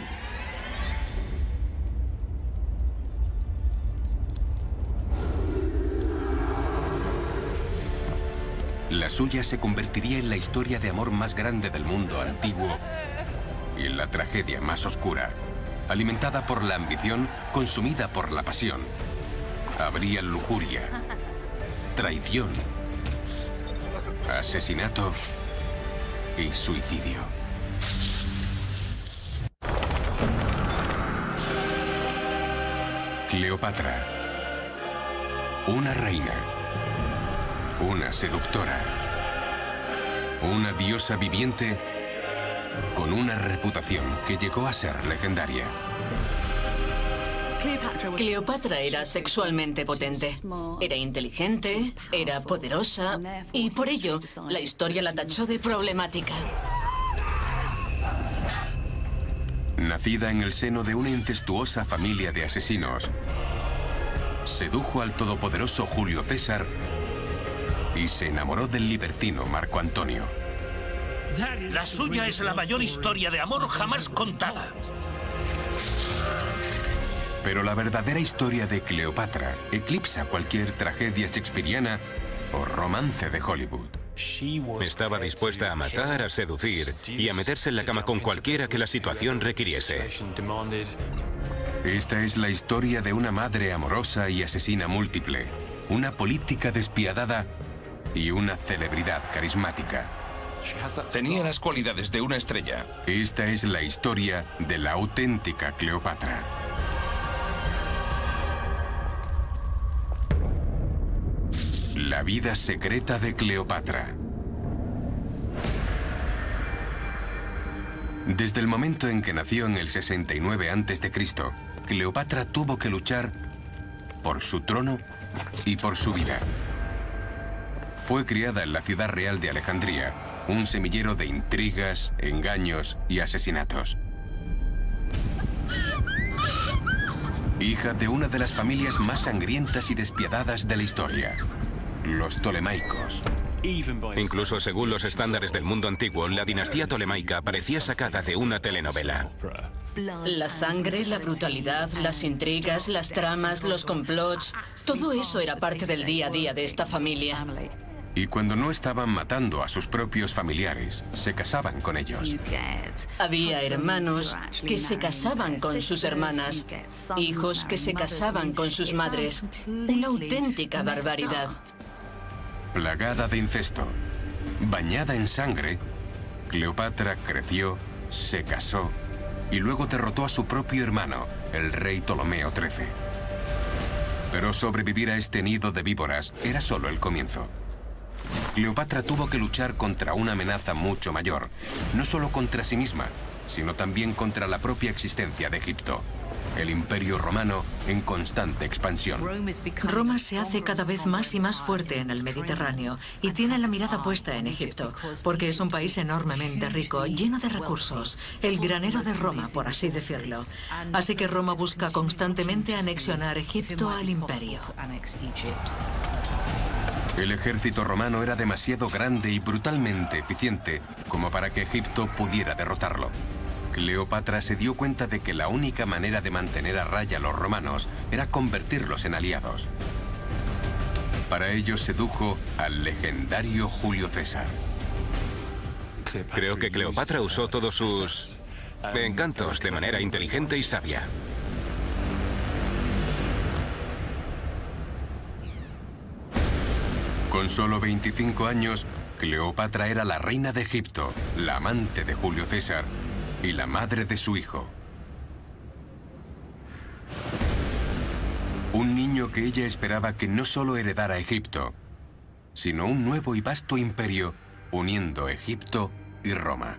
La suya se convertiría en la historia de amor más grande del mundo antiguo y en la tragedia más oscura, alimentada por la ambición, consumida por la pasión. Habría lujuria, traición, asesinato y suicidio. Cleopatra, una reina, una seductora, una diosa viviente con una reputación que llegó a ser legendaria. Cleopatra era sexualmente potente, era inteligente, era poderosa y por ello la historia la tachó de problemática. Nacida en el seno de una incestuosa familia de asesinos, sedujo al todopoderoso Julio César y se enamoró del libertino Marco Antonio. La suya es la mayor historia de amor jamás contada. Pero la verdadera historia de Cleopatra eclipsa cualquier tragedia shakespeariana o romance de Hollywood. Estaba dispuesta a matar, a seducir y a meterse en la cama con cualquiera que la situación requiriese. Esta es la historia de una madre amorosa y asesina múltiple, una política despiadada y una celebridad carismática. Tenía las cualidades de una estrella. Esta es la historia de la auténtica Cleopatra. La vida secreta de Cleopatra. Desde el momento en que nació en el 69 a.C., Cleopatra tuvo que luchar por su trono y por su vida. Fue criada en la ciudad real de Alejandría, un semillero de intrigas, engaños y asesinatos. Hija de una de las familias más sangrientas y despiadadas de la historia, los Ptolemaicos. Incluso según los estándares del mundo antiguo, la dinastía tolemaica parecía sacada de una telenovela. La sangre, la brutalidad, las intrigas, las tramas, los complots, todo eso era parte del día a día de esta familia. Y cuando no estaban matando a sus propios familiares, se casaban con ellos. Había hermanos que se casaban con sus hermanas, hijos que se casaban con sus madres. Una auténtica barbaridad. Plagada de incesto, bañada en sangre, Cleopatra creció, se casó y luego derrotó a su propio hermano, el rey Ptolomeo XIII. Pero sobrevivir a este nido de víboras era solo el comienzo. Cleopatra tuvo que luchar contra una amenaza mucho mayor, no solo contra sí misma, sino también contra la propia existencia de Egipto, el Imperio Romano en constante expansión. Roma se hace cada vez más y más fuerte en el Mediterráneo y tiene la mirada puesta en Egipto, porque es un país enormemente rico, lleno de recursos, el granero de Roma, por así decirlo. Así que Roma busca constantemente anexionar Egipto al imperio. El ejército romano era demasiado grande y brutalmente eficiente como para que Egipto pudiera derrotarlo. Cleopatra se dio cuenta de que la única manera de mantener a raya a los romanos era convertirlos en aliados. Para ello sedujo al legendario Julio César. Creo que Cleopatra usó todos sus encantos de manera inteligente y sabia. Con solo 25 años, Cleopatra era la reina de Egipto, la amante de Julio César y la madre de su hijo. Un niño que ella esperaba que no solo heredara Egipto, sino un nuevo y vasto imperio uniendo Egipto y Roma.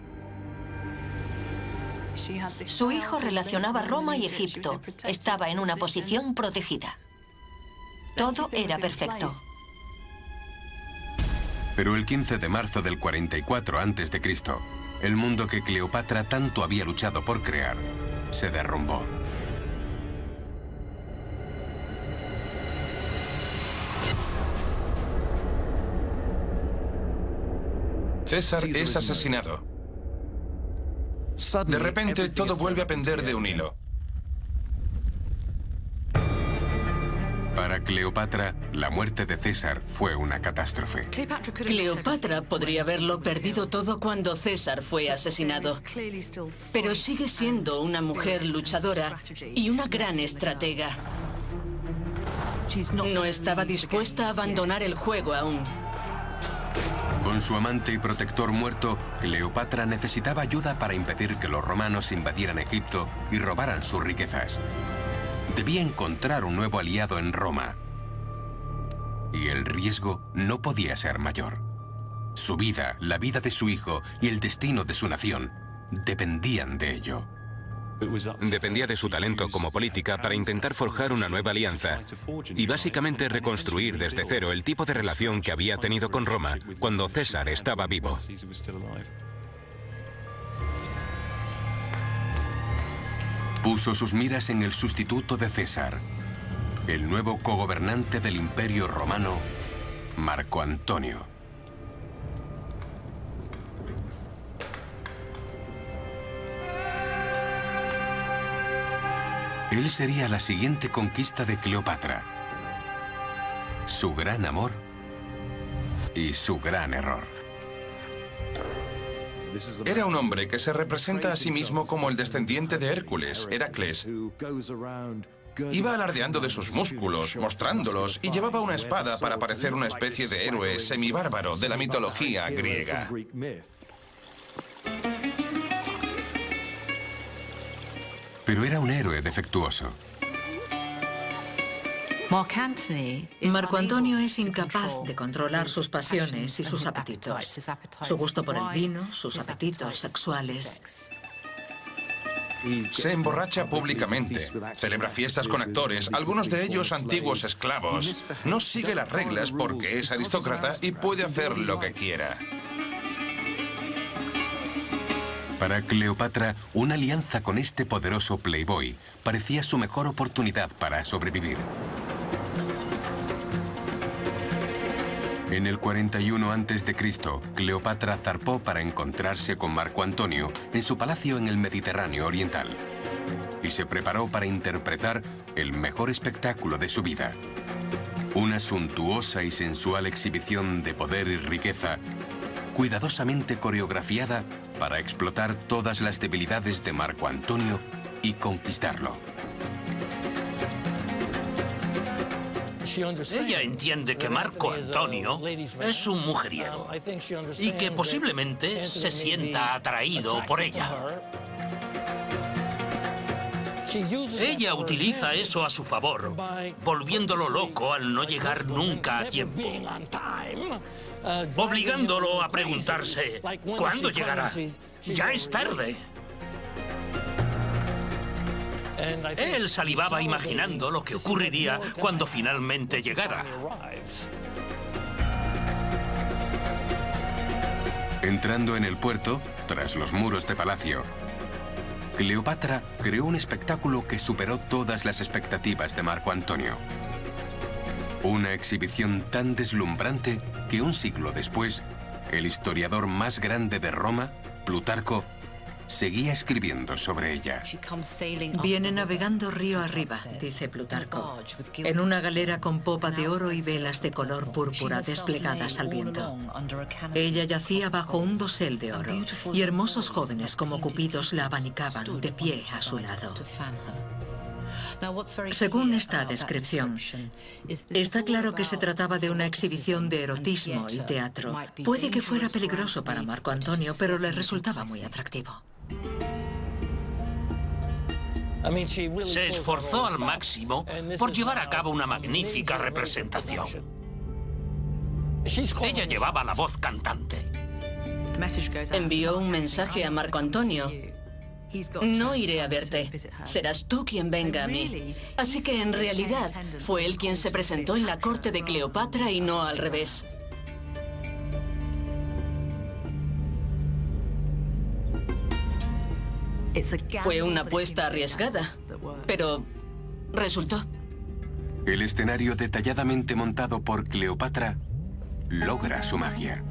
Su hijo relacionaba Roma y Egipto. Estaba en una posición protegida. Todo era perfecto. Pero el 15 de marzo del 44 a.C., el mundo que Cleopatra tanto había luchado por crear se derrumbó. César es asesinado. De repente, todo vuelve a pender de un hilo. Para Cleopatra, la muerte de César fue una catástrofe. Cleopatra podría haberlo perdido todo cuando César fue asesinado, pero sigue siendo una mujer luchadora y una gran estratega. No estaba dispuesta a abandonar el juego aún. Con su amante y protector muerto, Cleopatra necesitaba ayuda para impedir que los romanos invadieran Egipto y robaran sus riquezas. Debía encontrar un nuevo aliado en Roma. Y el riesgo no podía ser mayor. Su vida, la vida de su hijo y el destino de su nación dependían de ello. Dependía de su talento como política para intentar forjar una nueva alianza y básicamente reconstruir desde cero el tipo de relación que había tenido con Roma cuando César estaba vivo. Puso sus miras en el sustituto de César, el nuevo cogobernante del Imperio Romano, Marco Antonio. Él sería la siguiente conquista de Cleopatra. Su gran amor y su gran error. Era un hombre que se representa a sí mismo como el descendiente de Hércules, Heracles. Iba alardeando de sus músculos, mostrándolos, y llevaba una espada para parecer una especie de héroe semibárbaro de la mitología griega. Pero era un héroe defectuoso. Marco Antonio es incapaz de controlar sus pasiones y sus apetitos. Su gusto por el vino, sus apetitos sexuales. Se emborracha públicamente, celebra fiestas con actores, algunos de ellos antiguos esclavos. No sigue las reglas porque es aristócrata y puede hacer lo que quiera. Para Cleopatra, una alianza con este poderoso playboy parecía su mejor oportunidad para sobrevivir. En el 41 a.C., Cleopatra zarpó para encontrarse con Marco Antonio en su palacio en el Mediterráneo oriental y se preparó para interpretar el mejor espectáculo de su vida. Una suntuosa y sensual exhibición de poder y riqueza, cuidadosamente coreografiada para explotar todas las debilidades de Marco Antonio y conquistarlo. Ella entiende que Marco Antonio es un mujeriego y que posiblemente se sienta atraído por ella. Ella utiliza eso a su favor, volviéndolo loco al no llegar nunca a tiempo, obligándolo a preguntarse, ¿cuándo llegará? Ya es tarde. Él salivaba imaginando lo que ocurriría cuando finalmente llegara. Entrando en el puerto, tras los muros de palacio, Cleopatra creó un espectáculo que superó todas las expectativas de Marco Antonio. Una exhibición tan deslumbrante que un siglo después, el historiador más grande de Roma, Plutarco, seguía escribiendo sobre ella. Viene navegando río arriba, dice Plutarco, en una galera con popa de oro y velas de color púrpura desplegadas al viento. Ella yacía bajo un dosel de oro y hermosos jóvenes como cupidos la abanicaban de pie a su lado. Según esta descripción, está claro que se trataba de una exhibición de erotismo y teatro. Puede que fuera peligroso para Marco Antonio, pero le resultaba muy atractivo. Se esforzó al máximo por llevar a cabo una magnífica representación. Ella llevaba la voz cantante. Envió un mensaje a Marco Antonio. No iré a verte. Serás tú quien venga a mí. Así que en realidad fue él quien se presentó en la corte de Cleopatra y no al revés. Fue una apuesta arriesgada, pero resultó. El escenario detalladamente montado por Cleopatra logra su magia.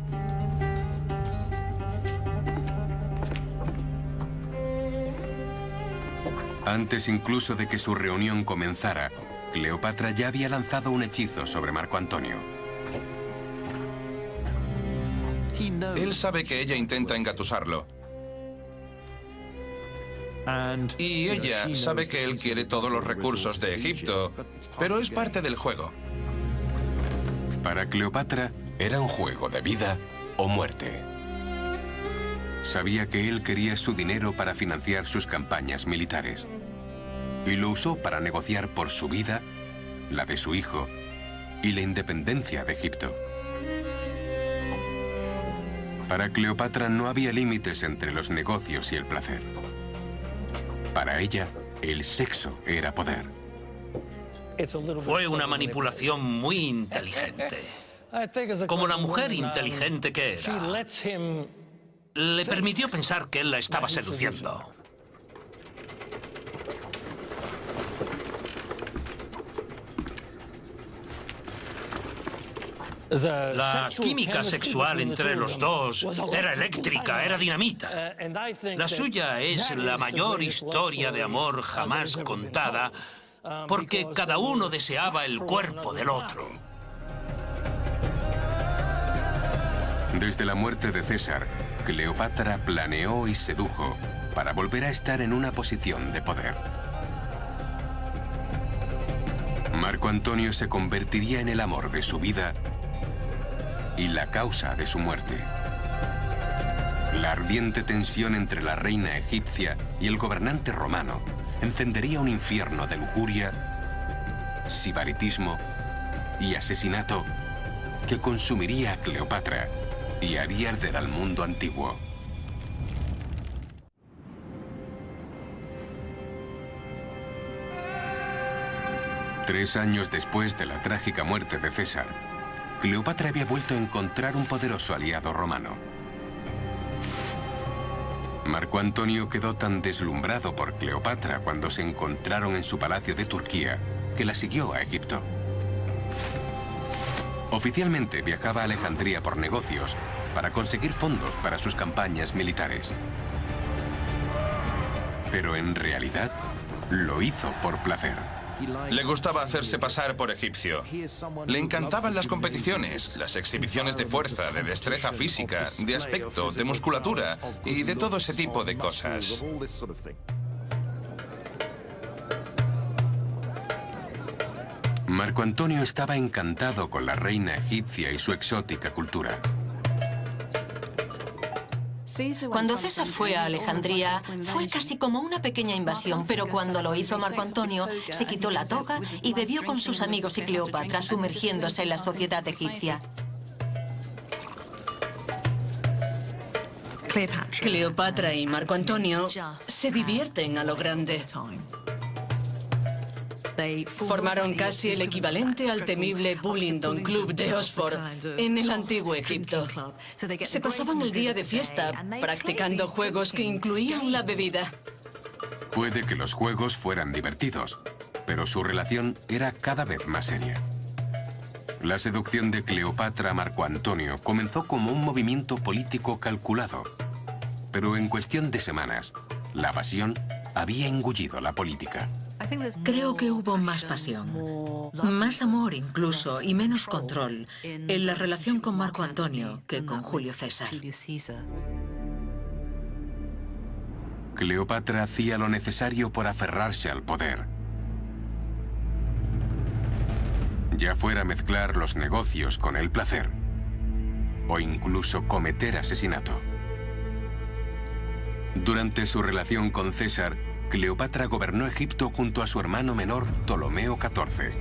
Antes incluso de que su reunión comenzara, Cleopatra ya había lanzado un hechizo sobre Marco Antonio. Él sabe que ella intenta engatusarlo. Y ella sabe que él quiere todos los recursos de Egipto, pero es parte del juego. Para Cleopatra era un juego de vida o muerte. Sabía que él quería su dinero para financiar sus campañas militares. Y lo usó para negociar por su vida, la de su hijo y la independencia de Egipto. Para Cleopatra no había límites entre los negocios y el placer. Para ella, el sexo era poder. Fue una manipulación muy inteligente. Como la mujer inteligente que era, le permitió pensar que él la estaba seduciendo. La química sexual entre los dos era eléctrica, era dinamita. La suya es la mayor historia de amor jamás contada, porque cada uno deseaba el cuerpo del otro. Desde la muerte de César, Cleopatra planeó y sedujo para volver a estar en una posición de poder. Marco Antonio se convertiría en el amor de su vida y la causa de su muerte. La ardiente tensión entre la reina egipcia y el gobernante romano encendería un infierno de lujuria, sibaritismo y asesinato que consumiría a Cleopatra y haría arder al mundo antiguo. Tres años después de la trágica muerte de César, Cleopatra había vuelto a encontrar un poderoso aliado romano. Marco Antonio quedó tan deslumbrado por Cleopatra cuando se encontraron en su palacio de Turquía que la siguió a Egipto. Oficialmente viajaba a Alejandría por negocios para conseguir fondos para sus campañas militares. Pero en realidad lo hizo por placer. Le gustaba hacerse pasar por egipcio. Le encantaban las competiciones, las exhibiciones de fuerza, de destreza física, de aspecto, de musculatura y de todo ese tipo de cosas. Marco Antonio estaba encantado con la reina egipcia y su exótica cultura. Cuando César fue a Alejandría, fue casi como una pequeña invasión, pero cuando lo hizo Marco Antonio, se quitó la toga y bebió con sus amigos y Cleopatra, sumergiéndose en la sociedad egipcia. Cleopatra y Marco Antonio se divierten a lo grande. Formaron casi el equivalente al temible Bullingdon Club de Oxford en el antiguo Egipto. Se pasaban el día de fiesta practicando juegos que incluían la bebida. Puede que los juegos fueran divertidos, pero su relación era cada vez más seria. La seducción de Cleopatra a Marco Antonio comenzó como un movimiento político calculado, pero en cuestión de semanas, la pasión había engullido la política. Creo que hubo más pasión, más amor incluso y menos control en la relación con Marco Antonio que con Julio César. Cleopatra hacía lo necesario por aferrarse al poder. Ya fuera mezclar los negocios con el placer, o incluso cometer asesinato. Durante su relación con César, Cleopatra gobernó Egipto junto a su hermano menor, Ptolomeo XIV.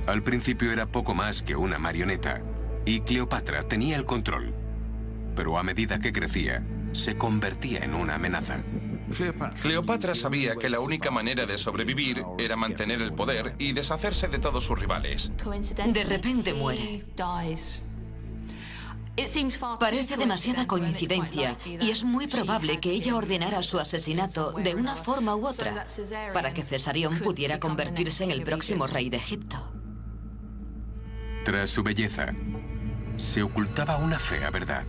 Al principio era poco más que una marioneta, y Cleopatra tenía el control. Pero a medida que crecía, se convertía en una amenaza. Cleopatra sabía que la única manera de sobrevivir era mantener el poder y deshacerse de todos sus rivales. De repente muere. Parece demasiada coincidencia y es muy probable que ella ordenara su asesinato de una forma u otra para que Cesarión pudiera convertirse en el próximo rey de Egipto. Tras su belleza, se ocultaba una fea verdad.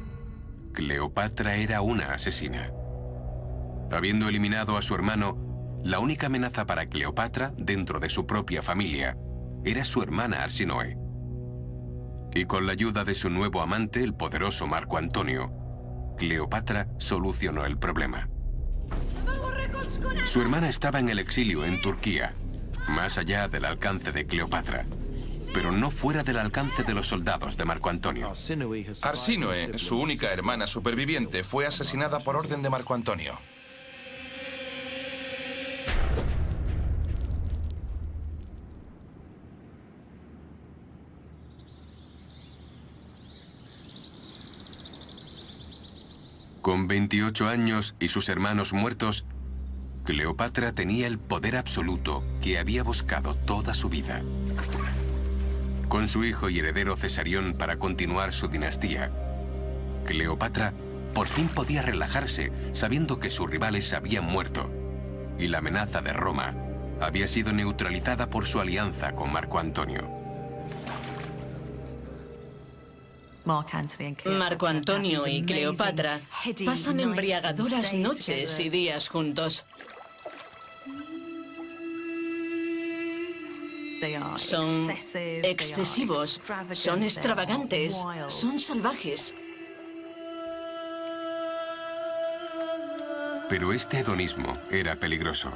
Cleopatra era una asesina. Habiendo eliminado a su hermano, la única amenaza para Cleopatra dentro de su propia familia era su hermana Arsinoe. Y con la ayuda de su nuevo amante, el poderoso Marco Antonio, Cleopatra solucionó el problema. Su hermana estaba en el exilio en Turquía, más allá del alcance de Cleopatra, pero no fuera del alcance de los soldados de Marco Antonio. Arsinoe, su única hermana superviviente, fue asesinada por orden de Marco Antonio. Con 28 años y sus hermanos muertos, Cleopatra tenía el poder absoluto que había buscado toda su vida. Con su hijo y heredero Cesarión para continuar su dinastía, Cleopatra por fin podía relajarse sabiendo que sus rivales habían muerto y la amenaza de Roma había sido neutralizada por su alianza con Marco Antonio. Marco Antonio y Cleopatra pasan embriagadoras noches y días juntos. Son excesivos, son extravagantes, son salvajes. Pero este hedonismo era peligroso.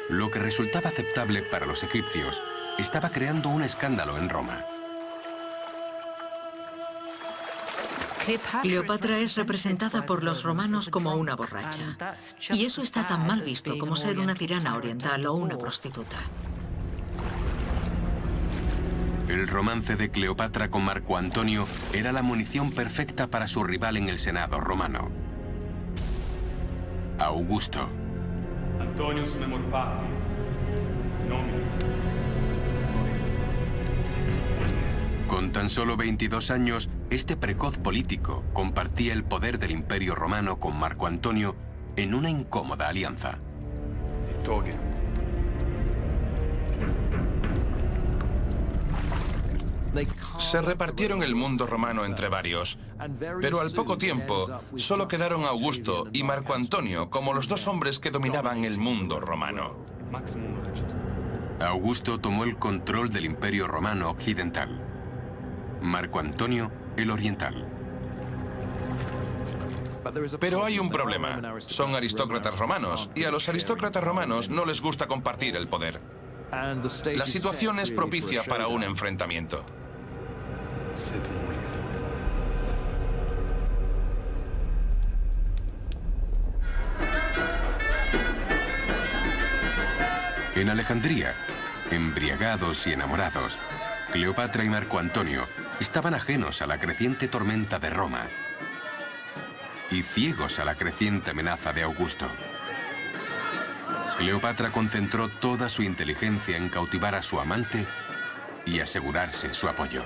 Lo que resultaba aceptable para los egipcios estaba creando un escándalo en Roma. Cleopatra es representada por los romanos como una borracha. Y eso está tan mal visto como ser una tirana oriental o una prostituta. El romance de Cleopatra con Marco Antonio era la munición perfecta para su rival en el Senado romano, Augusto. Con tan solo 22 años, este precoz político compartía el poder del Imperio Romano con Marco Antonio en una incómoda alianza. Se repartieron el mundo romano entre varios, pero al poco tiempo solo quedaron Augusto y Marco Antonio como los dos hombres que dominaban el mundo romano. Augusto tomó el control del Imperio Romano occidental, Marco Antonio el oriental. Pero hay un problema. Son aristócratas romanos, y a los aristócratas romanos no les gusta compartir el poder. La situación es propicia para un enfrentamiento. En Alejandría, embriagados y enamorados, Cleopatra y Marco Antonio estaban ajenos a la creciente tormenta de Roma y ciegos a la creciente amenaza de Augusto. Cleopatra concentró toda su inteligencia en cautivar a su amante y asegurarse su apoyo.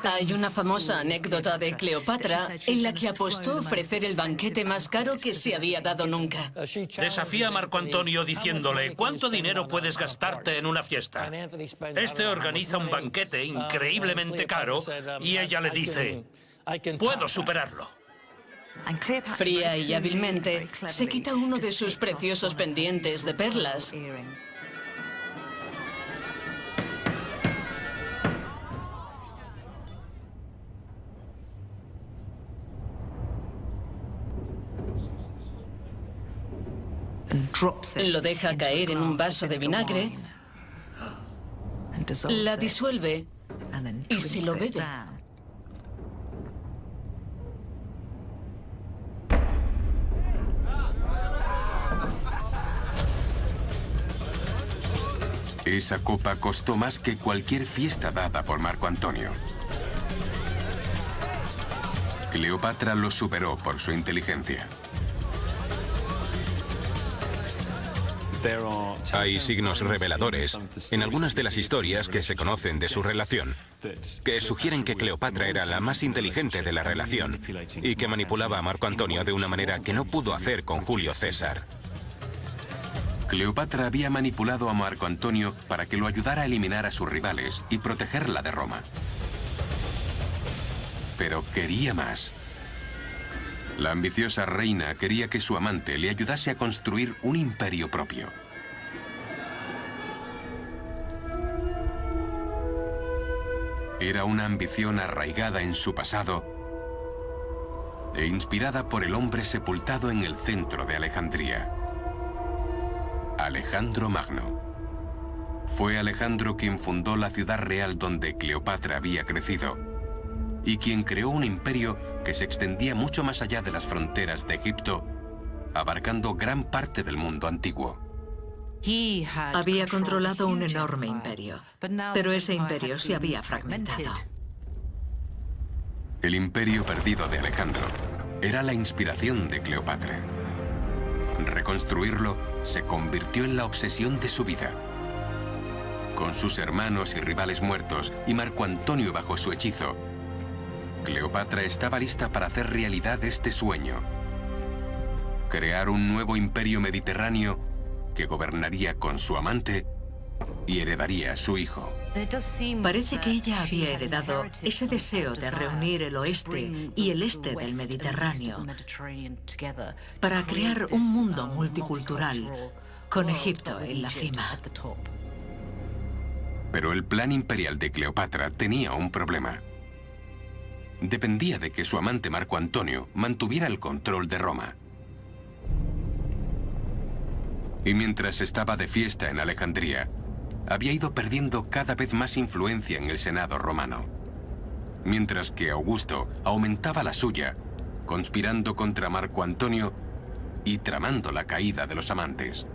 Hay una famosa anécdota de Cleopatra en la que apostó ofrecer el banquete más caro que se había dado nunca. Desafía a Marco Antonio diciéndole: ¿cuánto dinero puedes gastarte en una fiesta? Este organiza un banquete increíblemente caro y ella le dice: puedo superarlo. Fría y hábilmente se quita uno de sus preciosos pendientes de perlas. Lo deja caer en un vaso de vinagre, la disuelve y se lo bebe. Esa copa costó más que cualquier fiesta dada por Marco Antonio. Cleopatra lo superó por su inteligencia. Hay signos reveladores en algunas de las historias que se conocen de su relación, que sugieren que Cleopatra era la más inteligente de la relación y que manipulaba a Marco Antonio de una manera que no pudo hacer con Julio César. Cleopatra había manipulado a Marco Antonio para que lo ayudara a eliminar a sus rivales y protegerla de Roma. Pero quería más. La ambiciosa reina quería que su amante le ayudase a construir un imperio propio. Era una ambición arraigada en su pasado e inspirada por el hombre sepultado en el centro de Alejandría, Alejandro Magno. Fue Alejandro quien fundó la ciudad real donde Cleopatra había crecido y quien creó un imperio que se extendía mucho más allá de las fronteras de Egipto, abarcando gran parte del mundo antiguo. Había controlado un enorme imperio, pero ese imperio se había fragmentado. El imperio perdido de Alejandro era la inspiración de Cleopatra. Reconstruirlo se convirtió en la obsesión de su vida. Con sus hermanos y rivales muertos y Marco Antonio bajo su hechizo, Cleopatra estaba lista para hacer realidad este sueño. Crear un nuevo imperio mediterráneo que gobernaría con su amante y heredaría a su hijo. Parece que ella había heredado ese deseo de reunir el oeste y el este del Mediterráneo para crear un mundo multicultural, con Egipto en la cima. Pero el plan imperial de Cleopatra tenía un problema. Dependía de que su amante Marco Antonio mantuviera el control de Roma. Y mientras estaba de fiesta en Alejandría, había ido perdiendo cada vez más influencia en el Senado romano. Mientras que Augusto aumentaba la suya, conspirando contra Marco Antonio y tramando la caída de los amantes.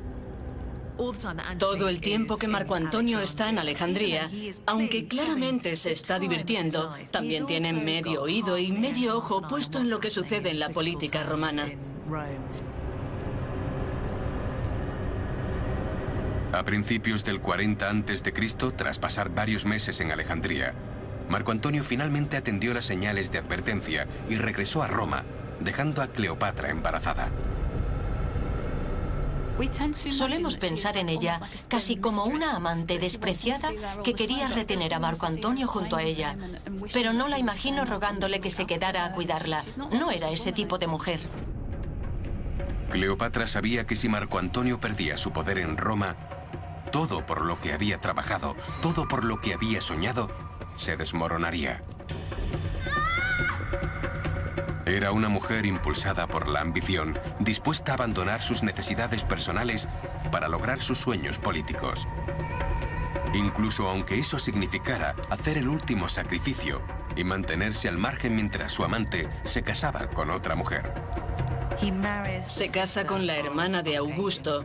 Todo el tiempo que Marco Antonio está en Alejandría, aunque claramente se está divirtiendo, también tiene medio oído y medio ojo puesto en lo que sucede en la política romana. A principios del 40 a.C., tras pasar varios meses en Alejandría, Marco Antonio finalmente atendió las señales de advertencia y regresó a Roma, dejando a Cleopatra embarazada. Solemos pensar en ella casi como una amante despreciada que quería retener a Marco Antonio junto a ella. Pero no la imagino rogándole que se quedara a cuidarla. No era ese tipo de mujer. Cleopatra sabía que si Marco Antonio perdía su poder en Roma, todo por lo que había trabajado, todo por lo que había soñado, se desmoronaría. Era una mujer impulsada por la ambición, dispuesta a abandonar sus necesidades personales para lograr sus sueños políticos. Incluso aunque eso significara hacer el último sacrificio y mantenerse al margen mientras su amante se casaba con otra mujer. Se casa con la hermana de Augusto,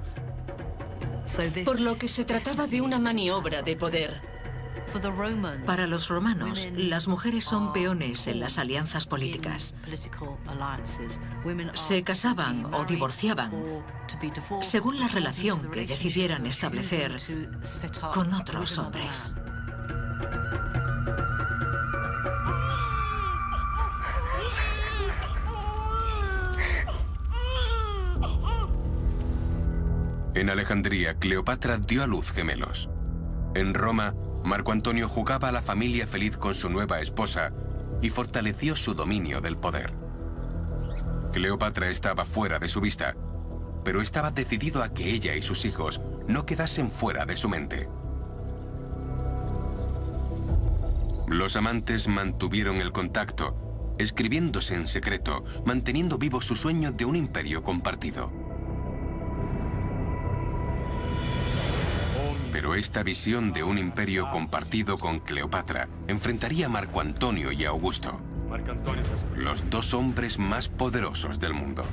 por lo que se trataba de una maniobra de poder. Para los romanos, las mujeres son peones en las alianzas políticas. Se casaban o divorciaban según la relación que decidieran establecer con otros hombres. En Alejandría, Cleopatra dio a luz gemelos. En Roma, Marco Antonio jugaba a la familia feliz con su nueva esposa y fortaleció su dominio del poder. Cleopatra estaba fuera de su vista, pero estaba decidido a que ella y sus hijos no quedasen fuera de su mente. Los amantes mantuvieron el contacto, escribiéndose en secreto, manteniendo vivo su sueño de un imperio compartido. Pero esta visión de un imperio compartido con Cleopatra enfrentaría a Marco Antonio y a Augusto, los dos hombres más poderosos del mundo.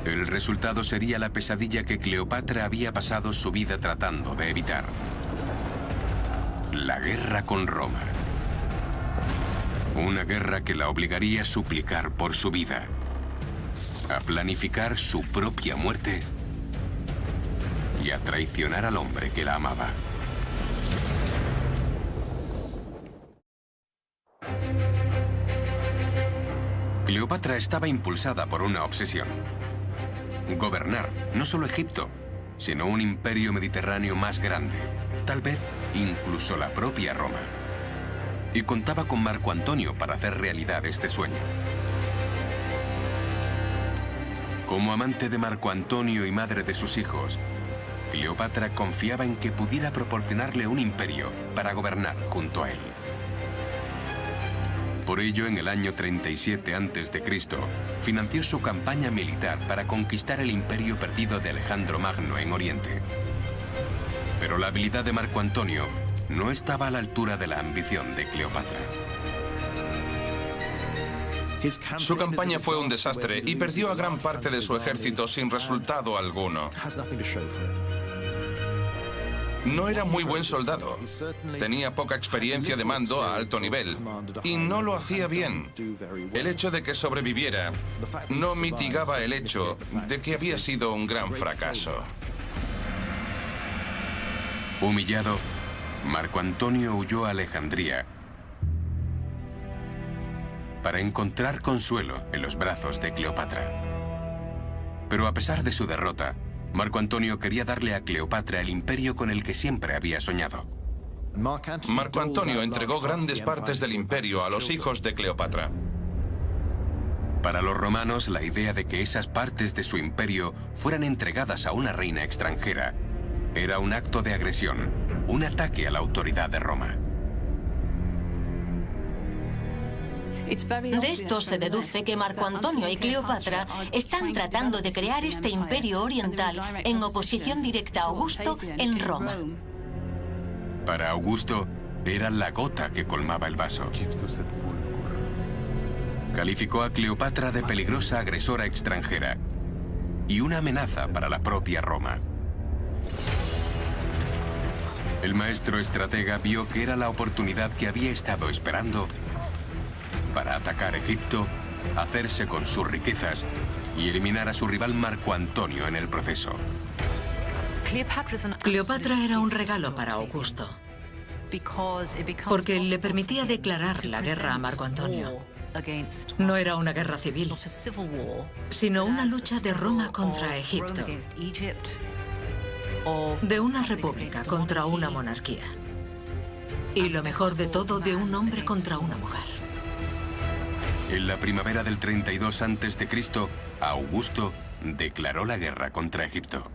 El resultado sería la pesadilla que Cleopatra había pasado su vida tratando de evitar: la guerra con Roma. Una guerra que la obligaría a suplicar por su vida, a planificar su propia muerte y a traicionar al hombre que la amaba. Cleopatra estaba impulsada por una obsesión: gobernar no solo Egipto, sino un imperio mediterráneo más grande, tal vez incluso la propia Roma. Y contaba con Marco Antonio para hacer realidad este sueño. Como amante de Marco Antonio y madre de sus hijos, Cleopatra confiaba en que pudiera proporcionarle un imperio para gobernar junto a él. Por ello, en el año 37 a.C., financió su campaña militar para conquistar el imperio perdido de Alejandro Magno en Oriente. Pero la habilidad de Marco Antonio no estaba a la altura de la ambición de Cleopatra. Su campaña fue un desastre y perdió a gran parte de su ejército sin resultado alguno. No era muy buen soldado. Tenía poca experiencia de mando a alto nivel y no lo hacía bien. El hecho de que sobreviviera no mitigaba el hecho de que había sido un gran fracaso. Humillado, Marco Antonio huyó a Alejandría para encontrar consuelo en los brazos de Cleopatra. Pero a pesar de su derrota, Marco Antonio quería darle a Cleopatra el imperio con el que siempre había soñado. Marco Antonio entregó grandes partes del imperio a los hijos de Cleopatra. Para los romanos, la idea de que esas partes de su imperio fueran entregadas a una reina extranjera era un acto de agresión, un ataque a la autoridad de Roma. De esto se deduce que Marco Antonio y Cleopatra están tratando de crear este imperio oriental en oposición directa a Augusto en Roma. Para Augusto, era la gota que colmaba el vaso. Calificó a Cleopatra de peligrosa agresora extranjera y una amenaza para la propia Roma. El maestro estratega vio que era la oportunidad que había estado esperando para atacar Egipto, hacerse con sus riquezas y eliminar a su rival Marco Antonio en el proceso. Cleopatra era un regalo para Augusto, porque le permitía declarar la guerra a Marco Antonio. No era una guerra civil, sino una lucha de Roma contra Egipto, de una república contra una monarquía, y lo mejor de todo, de un hombre contra una mujer. En la primavera del 32 a.C., Augusto declaró la guerra contra Egipto.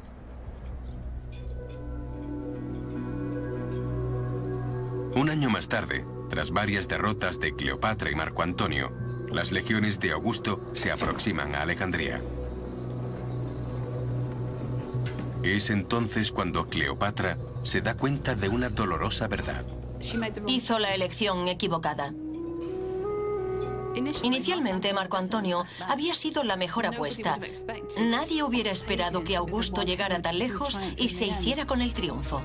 Un año más tarde, tras varias derrotas de Cleopatra y Marco Antonio, las legiones de Augusto se aproximan a Alejandría. Es entonces cuando Cleopatra se da cuenta de una dolorosa verdad. Hizo la elección equivocada. Inicialmente, Marco Antonio había sido la mejor apuesta. Nadie hubiera esperado que Augusto llegara tan lejos y se hiciera con el triunfo.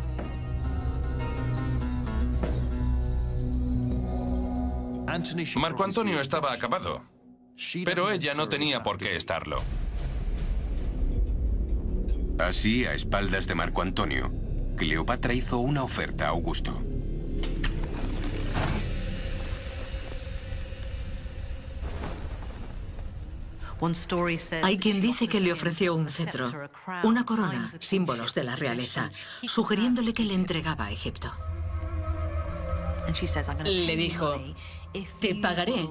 Marco Antonio estaba acabado, pero ella no tenía por qué estarlo. Así, a espaldas de Marco Antonio, Cleopatra hizo una oferta a Augusto. Hay quien dice que le ofreció un cetro, una corona, símbolos de la realeza, sugiriéndole que le entregaba a Egipto. Le dijo: te pagaré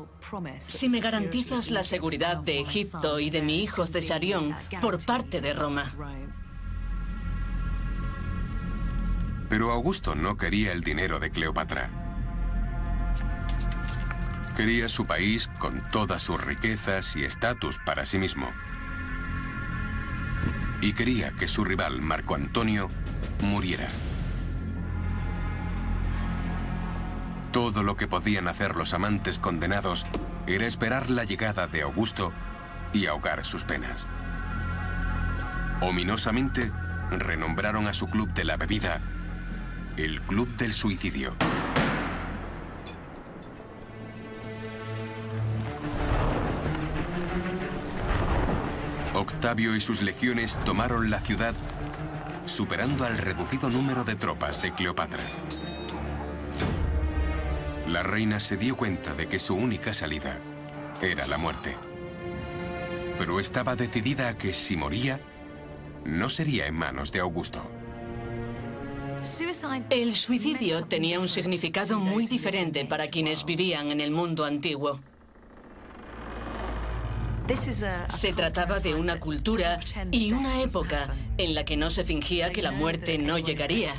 si me garantizas la seguridad de Egipto y de mi hijo Cesarión por parte de Roma. Pero Augusto no quería el dinero de Cleopatra. Quería su país con todas sus riquezas y estatus para sí mismo. Y quería que su rival, Marco Antonio, muriera. Todo lo que podían hacer los amantes condenados era esperar la llegada de Augusto y ahogar sus penas. Ominosamente, renombraron a su club de la bebida el Club del Suicidio. Octavio y sus legiones tomaron la ciudad, superando al reducido número de tropas de Cleopatra. La reina se dio cuenta de que su única salida era la muerte. Pero estaba decidida a que si moría, no sería en manos de Augusto. El suicidio tenía un significado muy diferente para quienes vivían en el mundo antiguo. Se trataba de una cultura y una época en la que no se fingía que la muerte no llegaría.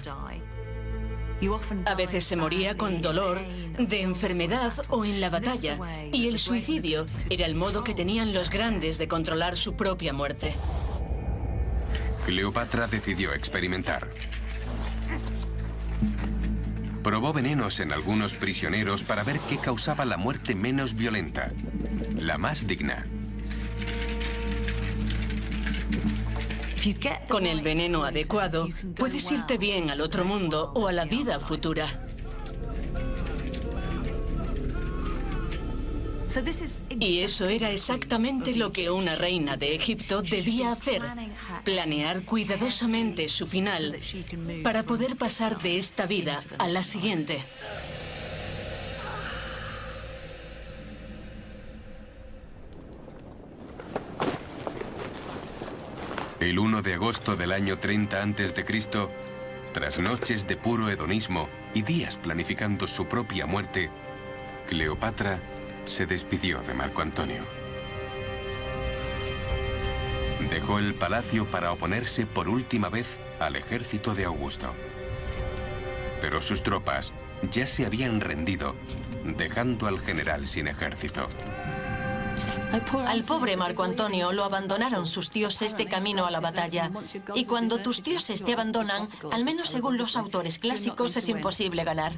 A veces se moría con dolor, de enfermedad o en la batalla, y el suicidio era el modo que tenían los grandes de controlar su propia muerte. Cleopatra decidió experimentar. Probó venenos en algunos prisioneros para ver qué causaba la muerte menos violenta, la más digna. Con el veneno adecuado, puedes irte bien al otro mundo o a la vida futura. Y eso era exactamente lo que una reina de Egipto debía hacer: planear cuidadosamente su final para poder pasar de esta vida a la siguiente. El 1 de agosto del año 30 a.C., tras noches de puro hedonismo y días planificando su propia muerte, Cleopatra se despidió de Marco Antonio. Dejó el palacio para oponerse por última vez al ejército de Augusto. Pero sus tropas ya se habían rendido, dejando al general sin ejército. Al pobre Marco Antonio lo abandonaron sus dioses de camino a la batalla. Y cuando tus dioses te abandonan, al menos según los autores clásicos, es imposible ganar.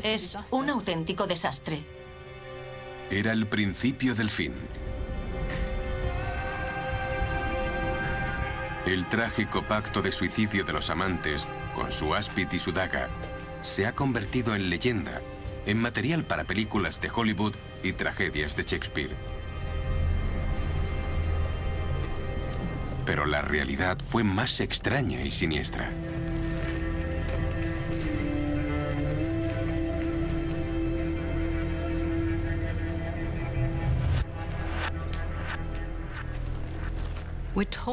Es un auténtico desastre. Era el principio del fin. El trágico pacto de suicidio de los amantes, con su áspid y su daga, se ha convertido en leyenda, en material para películas de Hollywood y tragedias de Shakespeare. Pero la realidad fue más extraña y siniestra.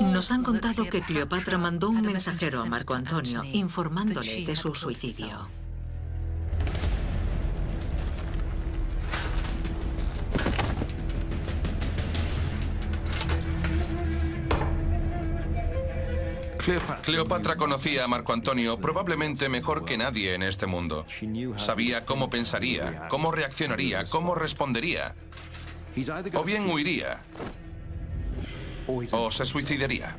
Nos han contado que Cleopatra mandó un mensajero a Marco Antonio informándole de su suicidio. Cleopatra conocía a Marco Antonio probablemente mejor que nadie en este mundo. Sabía cómo pensaría, cómo reaccionaría, cómo respondería. O bien huiría, o se suicidaría.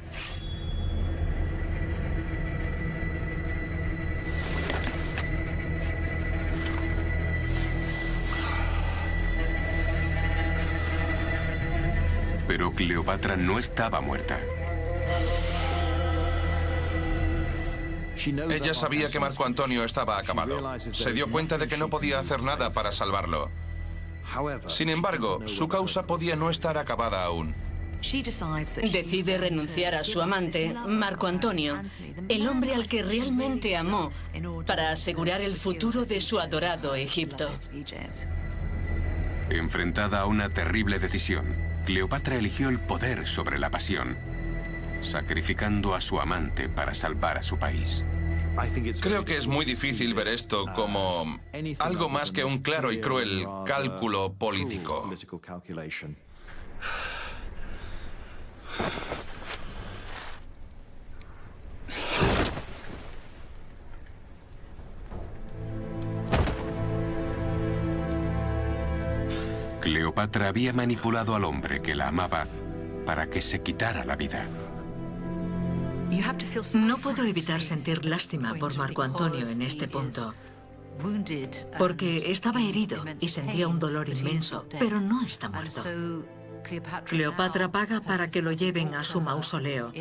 Pero Cleopatra no estaba muerta. Ella sabía que Marco Antonio estaba acabado. Se dio cuenta de que no podía hacer nada para salvarlo. Sin embargo, su causa podía no estar acabada aún. Decide renunciar a su amante, Marco Antonio, el hombre al que realmente amó, para asegurar el futuro de su adorado Egipto. Enfrentada a una terrible decisión, Cleopatra eligió el poder sobre la pasión, sacrificando a su amante para salvar a su país. Creo que es muy difícil ver esto como algo más que un claro y cruel cálculo político. Cleopatra había manipulado al hombre que la amaba para que se quitara la vida. No puedo evitar sentir lástima por Marco Antonio en este punto, porque estaba herido y sentía un dolor inmenso, pero no está muerto. Cleopatra paga para que lo lleven a su mausoleo,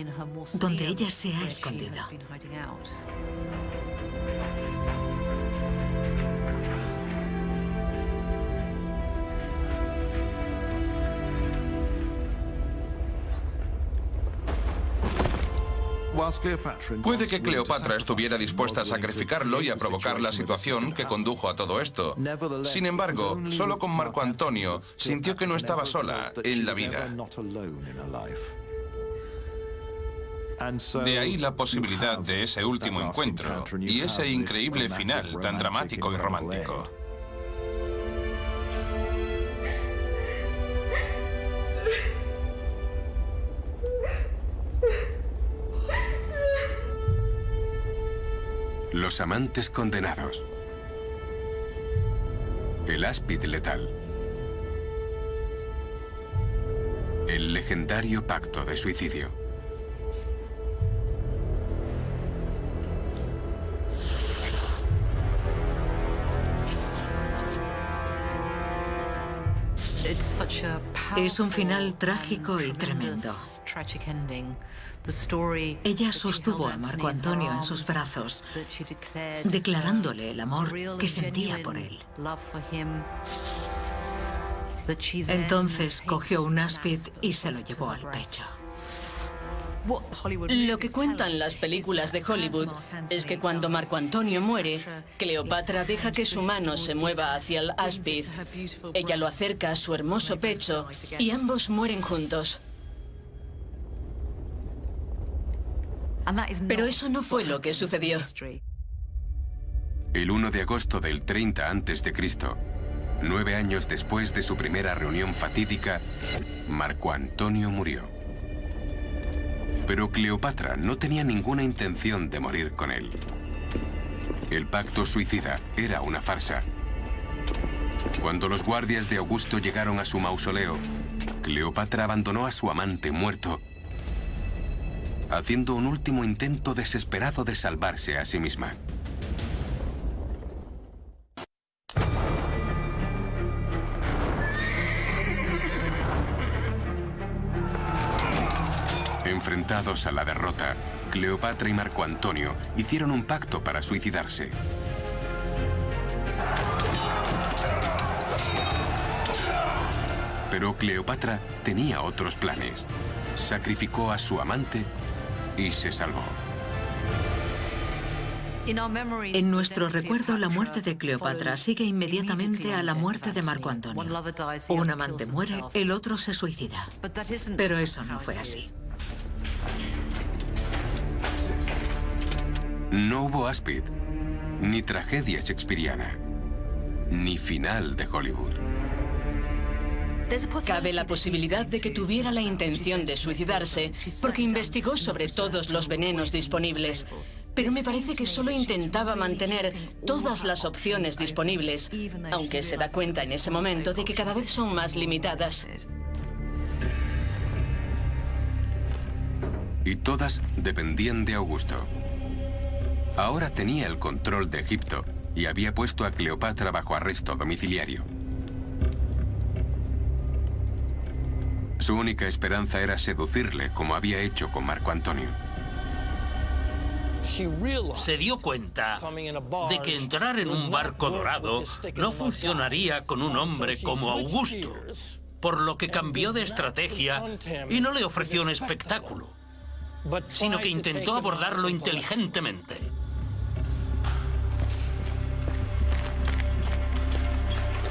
donde ella se ha escondido. Puede que Cleopatra estuviera dispuesta a sacrificarlo y a provocar la situación que condujo a todo esto. Sin embargo, solo con Marco Antonio sintió que no estaba sola en la vida. De ahí la posibilidad de ese último encuentro y ese increíble final tan dramático y romántico. Los amantes condenados. El áspid letal. El legendario pacto de suicidio. Es un final trágico y tremendo. Ella sostuvo a Marco Antonio en sus brazos, declarándole el amor que sentía por él. Entonces cogió un áspid y se lo llevó al pecho. Lo que cuentan las películas de Hollywood es que cuando Marco Antonio muere, Cleopatra deja que su mano se mueva hacia el áspid. Ella lo acerca a su hermoso pecho y ambos mueren juntos. Pero eso no fue lo que sucedió. El 1 de agosto del 30 a.C., 9 años después de su primera reunión fatídica, Marco Antonio murió. Pero Cleopatra no tenía ninguna intención de morir con él. El pacto suicida era una farsa. Cuando los guardias de Augusto llegaron a su mausoleo, Cleopatra abandonó a su amante muerto, haciendo un último intento desesperado de salvarse a sí misma. Enfrentados a la derrota, Cleopatra y Marco Antonio hicieron un pacto para suicidarse. Pero Cleopatra tenía otros planes. Sacrificó a su amante y se salvó. En nuestro recuerdo, la muerte de Cleopatra sigue inmediatamente a la muerte de Marco Antonio. Un amante muere, el otro se suicida. Pero eso no fue así. No hubo áspid, ni tragedia shakespeariana, ni final de Hollywood. Cabe la posibilidad de que tuviera la intención de suicidarse porque investigó sobre todos los venenos disponibles. Pero me parece que solo intentaba mantener todas las opciones disponibles, aunque se da cuenta en ese momento de que cada vez son más limitadas. Y todas dependían de Augusto. Ahora tenía el control de Egipto y había puesto a Cleopatra bajo arresto domiciliario. Su única esperanza era seducirle, como había hecho con Marco Antonio. Se dio cuenta de que entrar en un barco dorado no funcionaría con un hombre como Augusto, por lo que cambió de estrategia y no le ofreció un espectáculo, sino que intentó abordarlo inteligentemente.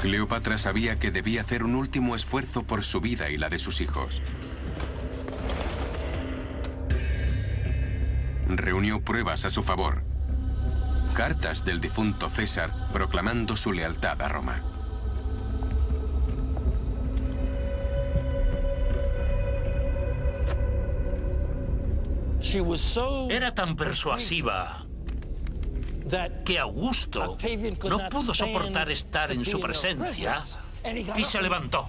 Cleopatra sabía que debía hacer un último esfuerzo por su vida y la de sus hijos. Reunió pruebas a su favor. Cartas del difunto César proclamando su lealtad a Roma. Era tan persuasiva que Augusto no pudo soportar estar en su presencia y se levantó.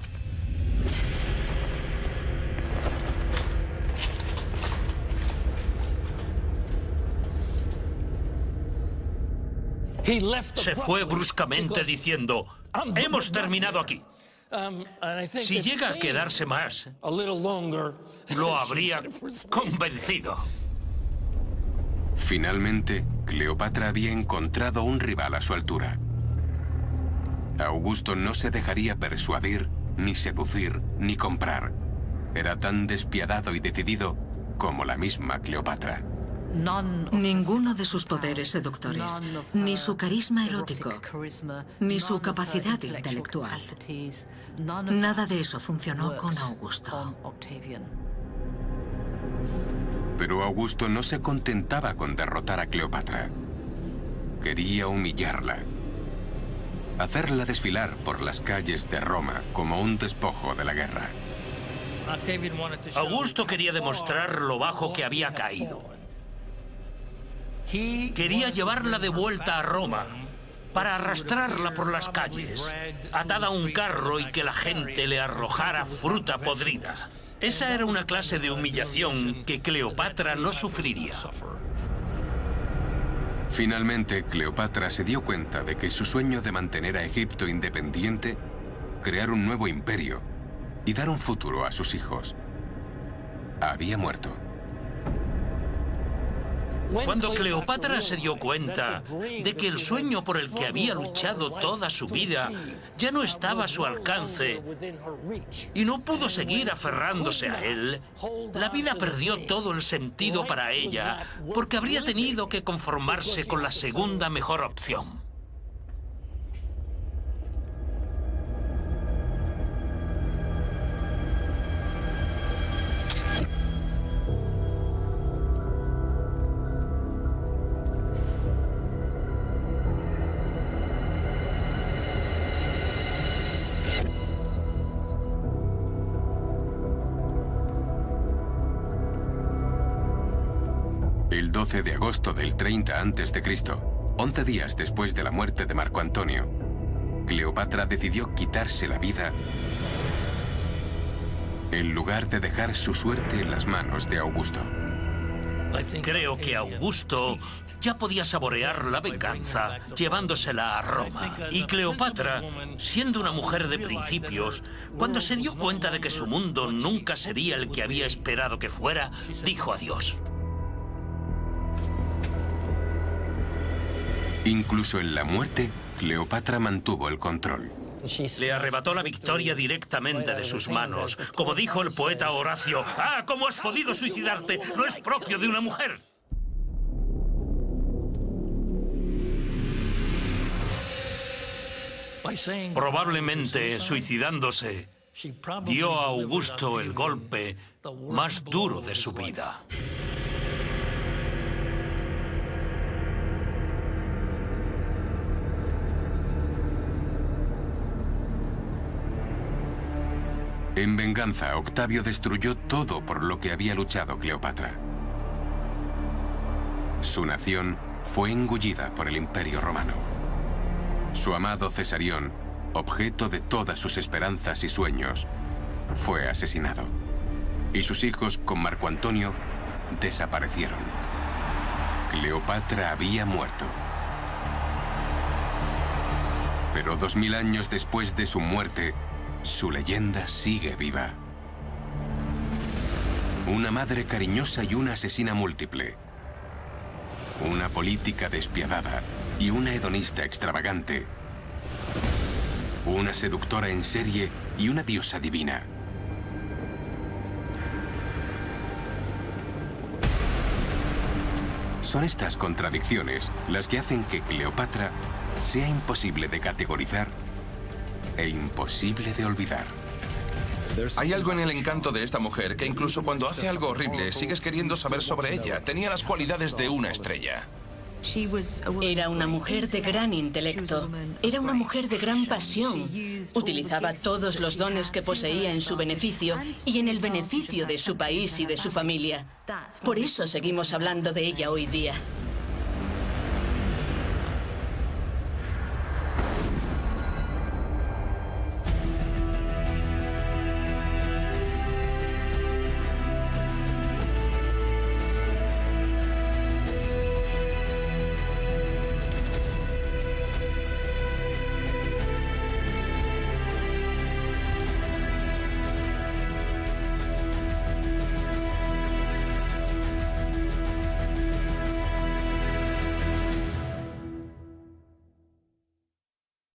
Se fue bruscamente diciendo: hemos terminado aquí. Si llega a quedarse más, lo habría convencido. Finalmente, Cleopatra había encontrado un rival a su altura. Augusto no se dejaría persuadir, ni seducir, ni comprar. Era tan despiadado y decidido como la misma Cleopatra. Ninguno de sus poderes seductores, ni su carisma erótico, ni su capacidad intelectual. Nada de eso funcionó con Augusto. Pero Augusto no se contentaba con derrotar a Cleopatra. Quería humillarla. Hacerla desfilar por las calles de Roma como un despojo de la guerra. Augusto quería demostrar lo bajo que había caído. Quería llevarla de vuelta a Roma para arrastrarla por las calles, atada a un carro y que la gente le arrojara fruta podrida. Esa era una clase de humillación que Cleopatra no sufriría. Finalmente, Cleopatra se dio cuenta de que su sueño de mantener a Egipto independiente, crear un nuevo imperio y dar un futuro a sus hijos, había muerto. Cuando Cleopatra se dio cuenta de que el sueño por el que había luchado toda su vida ya no estaba a su alcance y no pudo seguir aferrándose a él, la vida perdió todo el sentido para ella porque habría tenido que conformarse con la segunda mejor opción. 12 de agosto del 30 a.C., 11 días después de la muerte de Marco Antonio, Cleopatra decidió quitarse la vida en lugar de dejar su suerte en las manos de Augusto. Creo que Augusto ya podía saborear la venganza llevándosela a Roma. Y Cleopatra, siendo una mujer de principios, cuando se dio cuenta de que su mundo nunca sería el que había esperado que fuera, dijo adiós. Incluso en la muerte, Cleopatra mantuvo el control. Le arrebató la victoria directamente de sus manos. Como dijo el poeta Horacio, ¡ah, cómo has podido suicidarte! No es propio de una mujer. Probablemente, suicidándose, dio a Augusto el golpe más duro de su vida. En venganza, Octavio destruyó todo por lo que había luchado Cleopatra. Su nación fue engullida por el Imperio Romano. Su amado Cesarión, objeto de todas sus esperanzas y sueños, fue asesinado. Y sus hijos, con Marco Antonio, desaparecieron. Cleopatra había muerto. Pero 2000 años después de su muerte, su leyenda sigue viva. Una madre cariñosa y una asesina múltiple. Una política despiadada y una hedonista extravagante. Una seductora en serie y una diosa divina. Son estas contradicciones las que hacen que Cleopatra sea imposible de categorizar e imposible de olvidar. Hay algo en el encanto de esta mujer que incluso cuando hace algo horrible sigues queriendo saber sobre ella. Tenía las cualidades de una estrella. Era una mujer de gran intelecto. Era una mujer de gran pasión. Utilizaba todos los dones que poseía en su beneficio y en el beneficio de su país y de su familia. Por eso seguimos hablando de ella hoy día.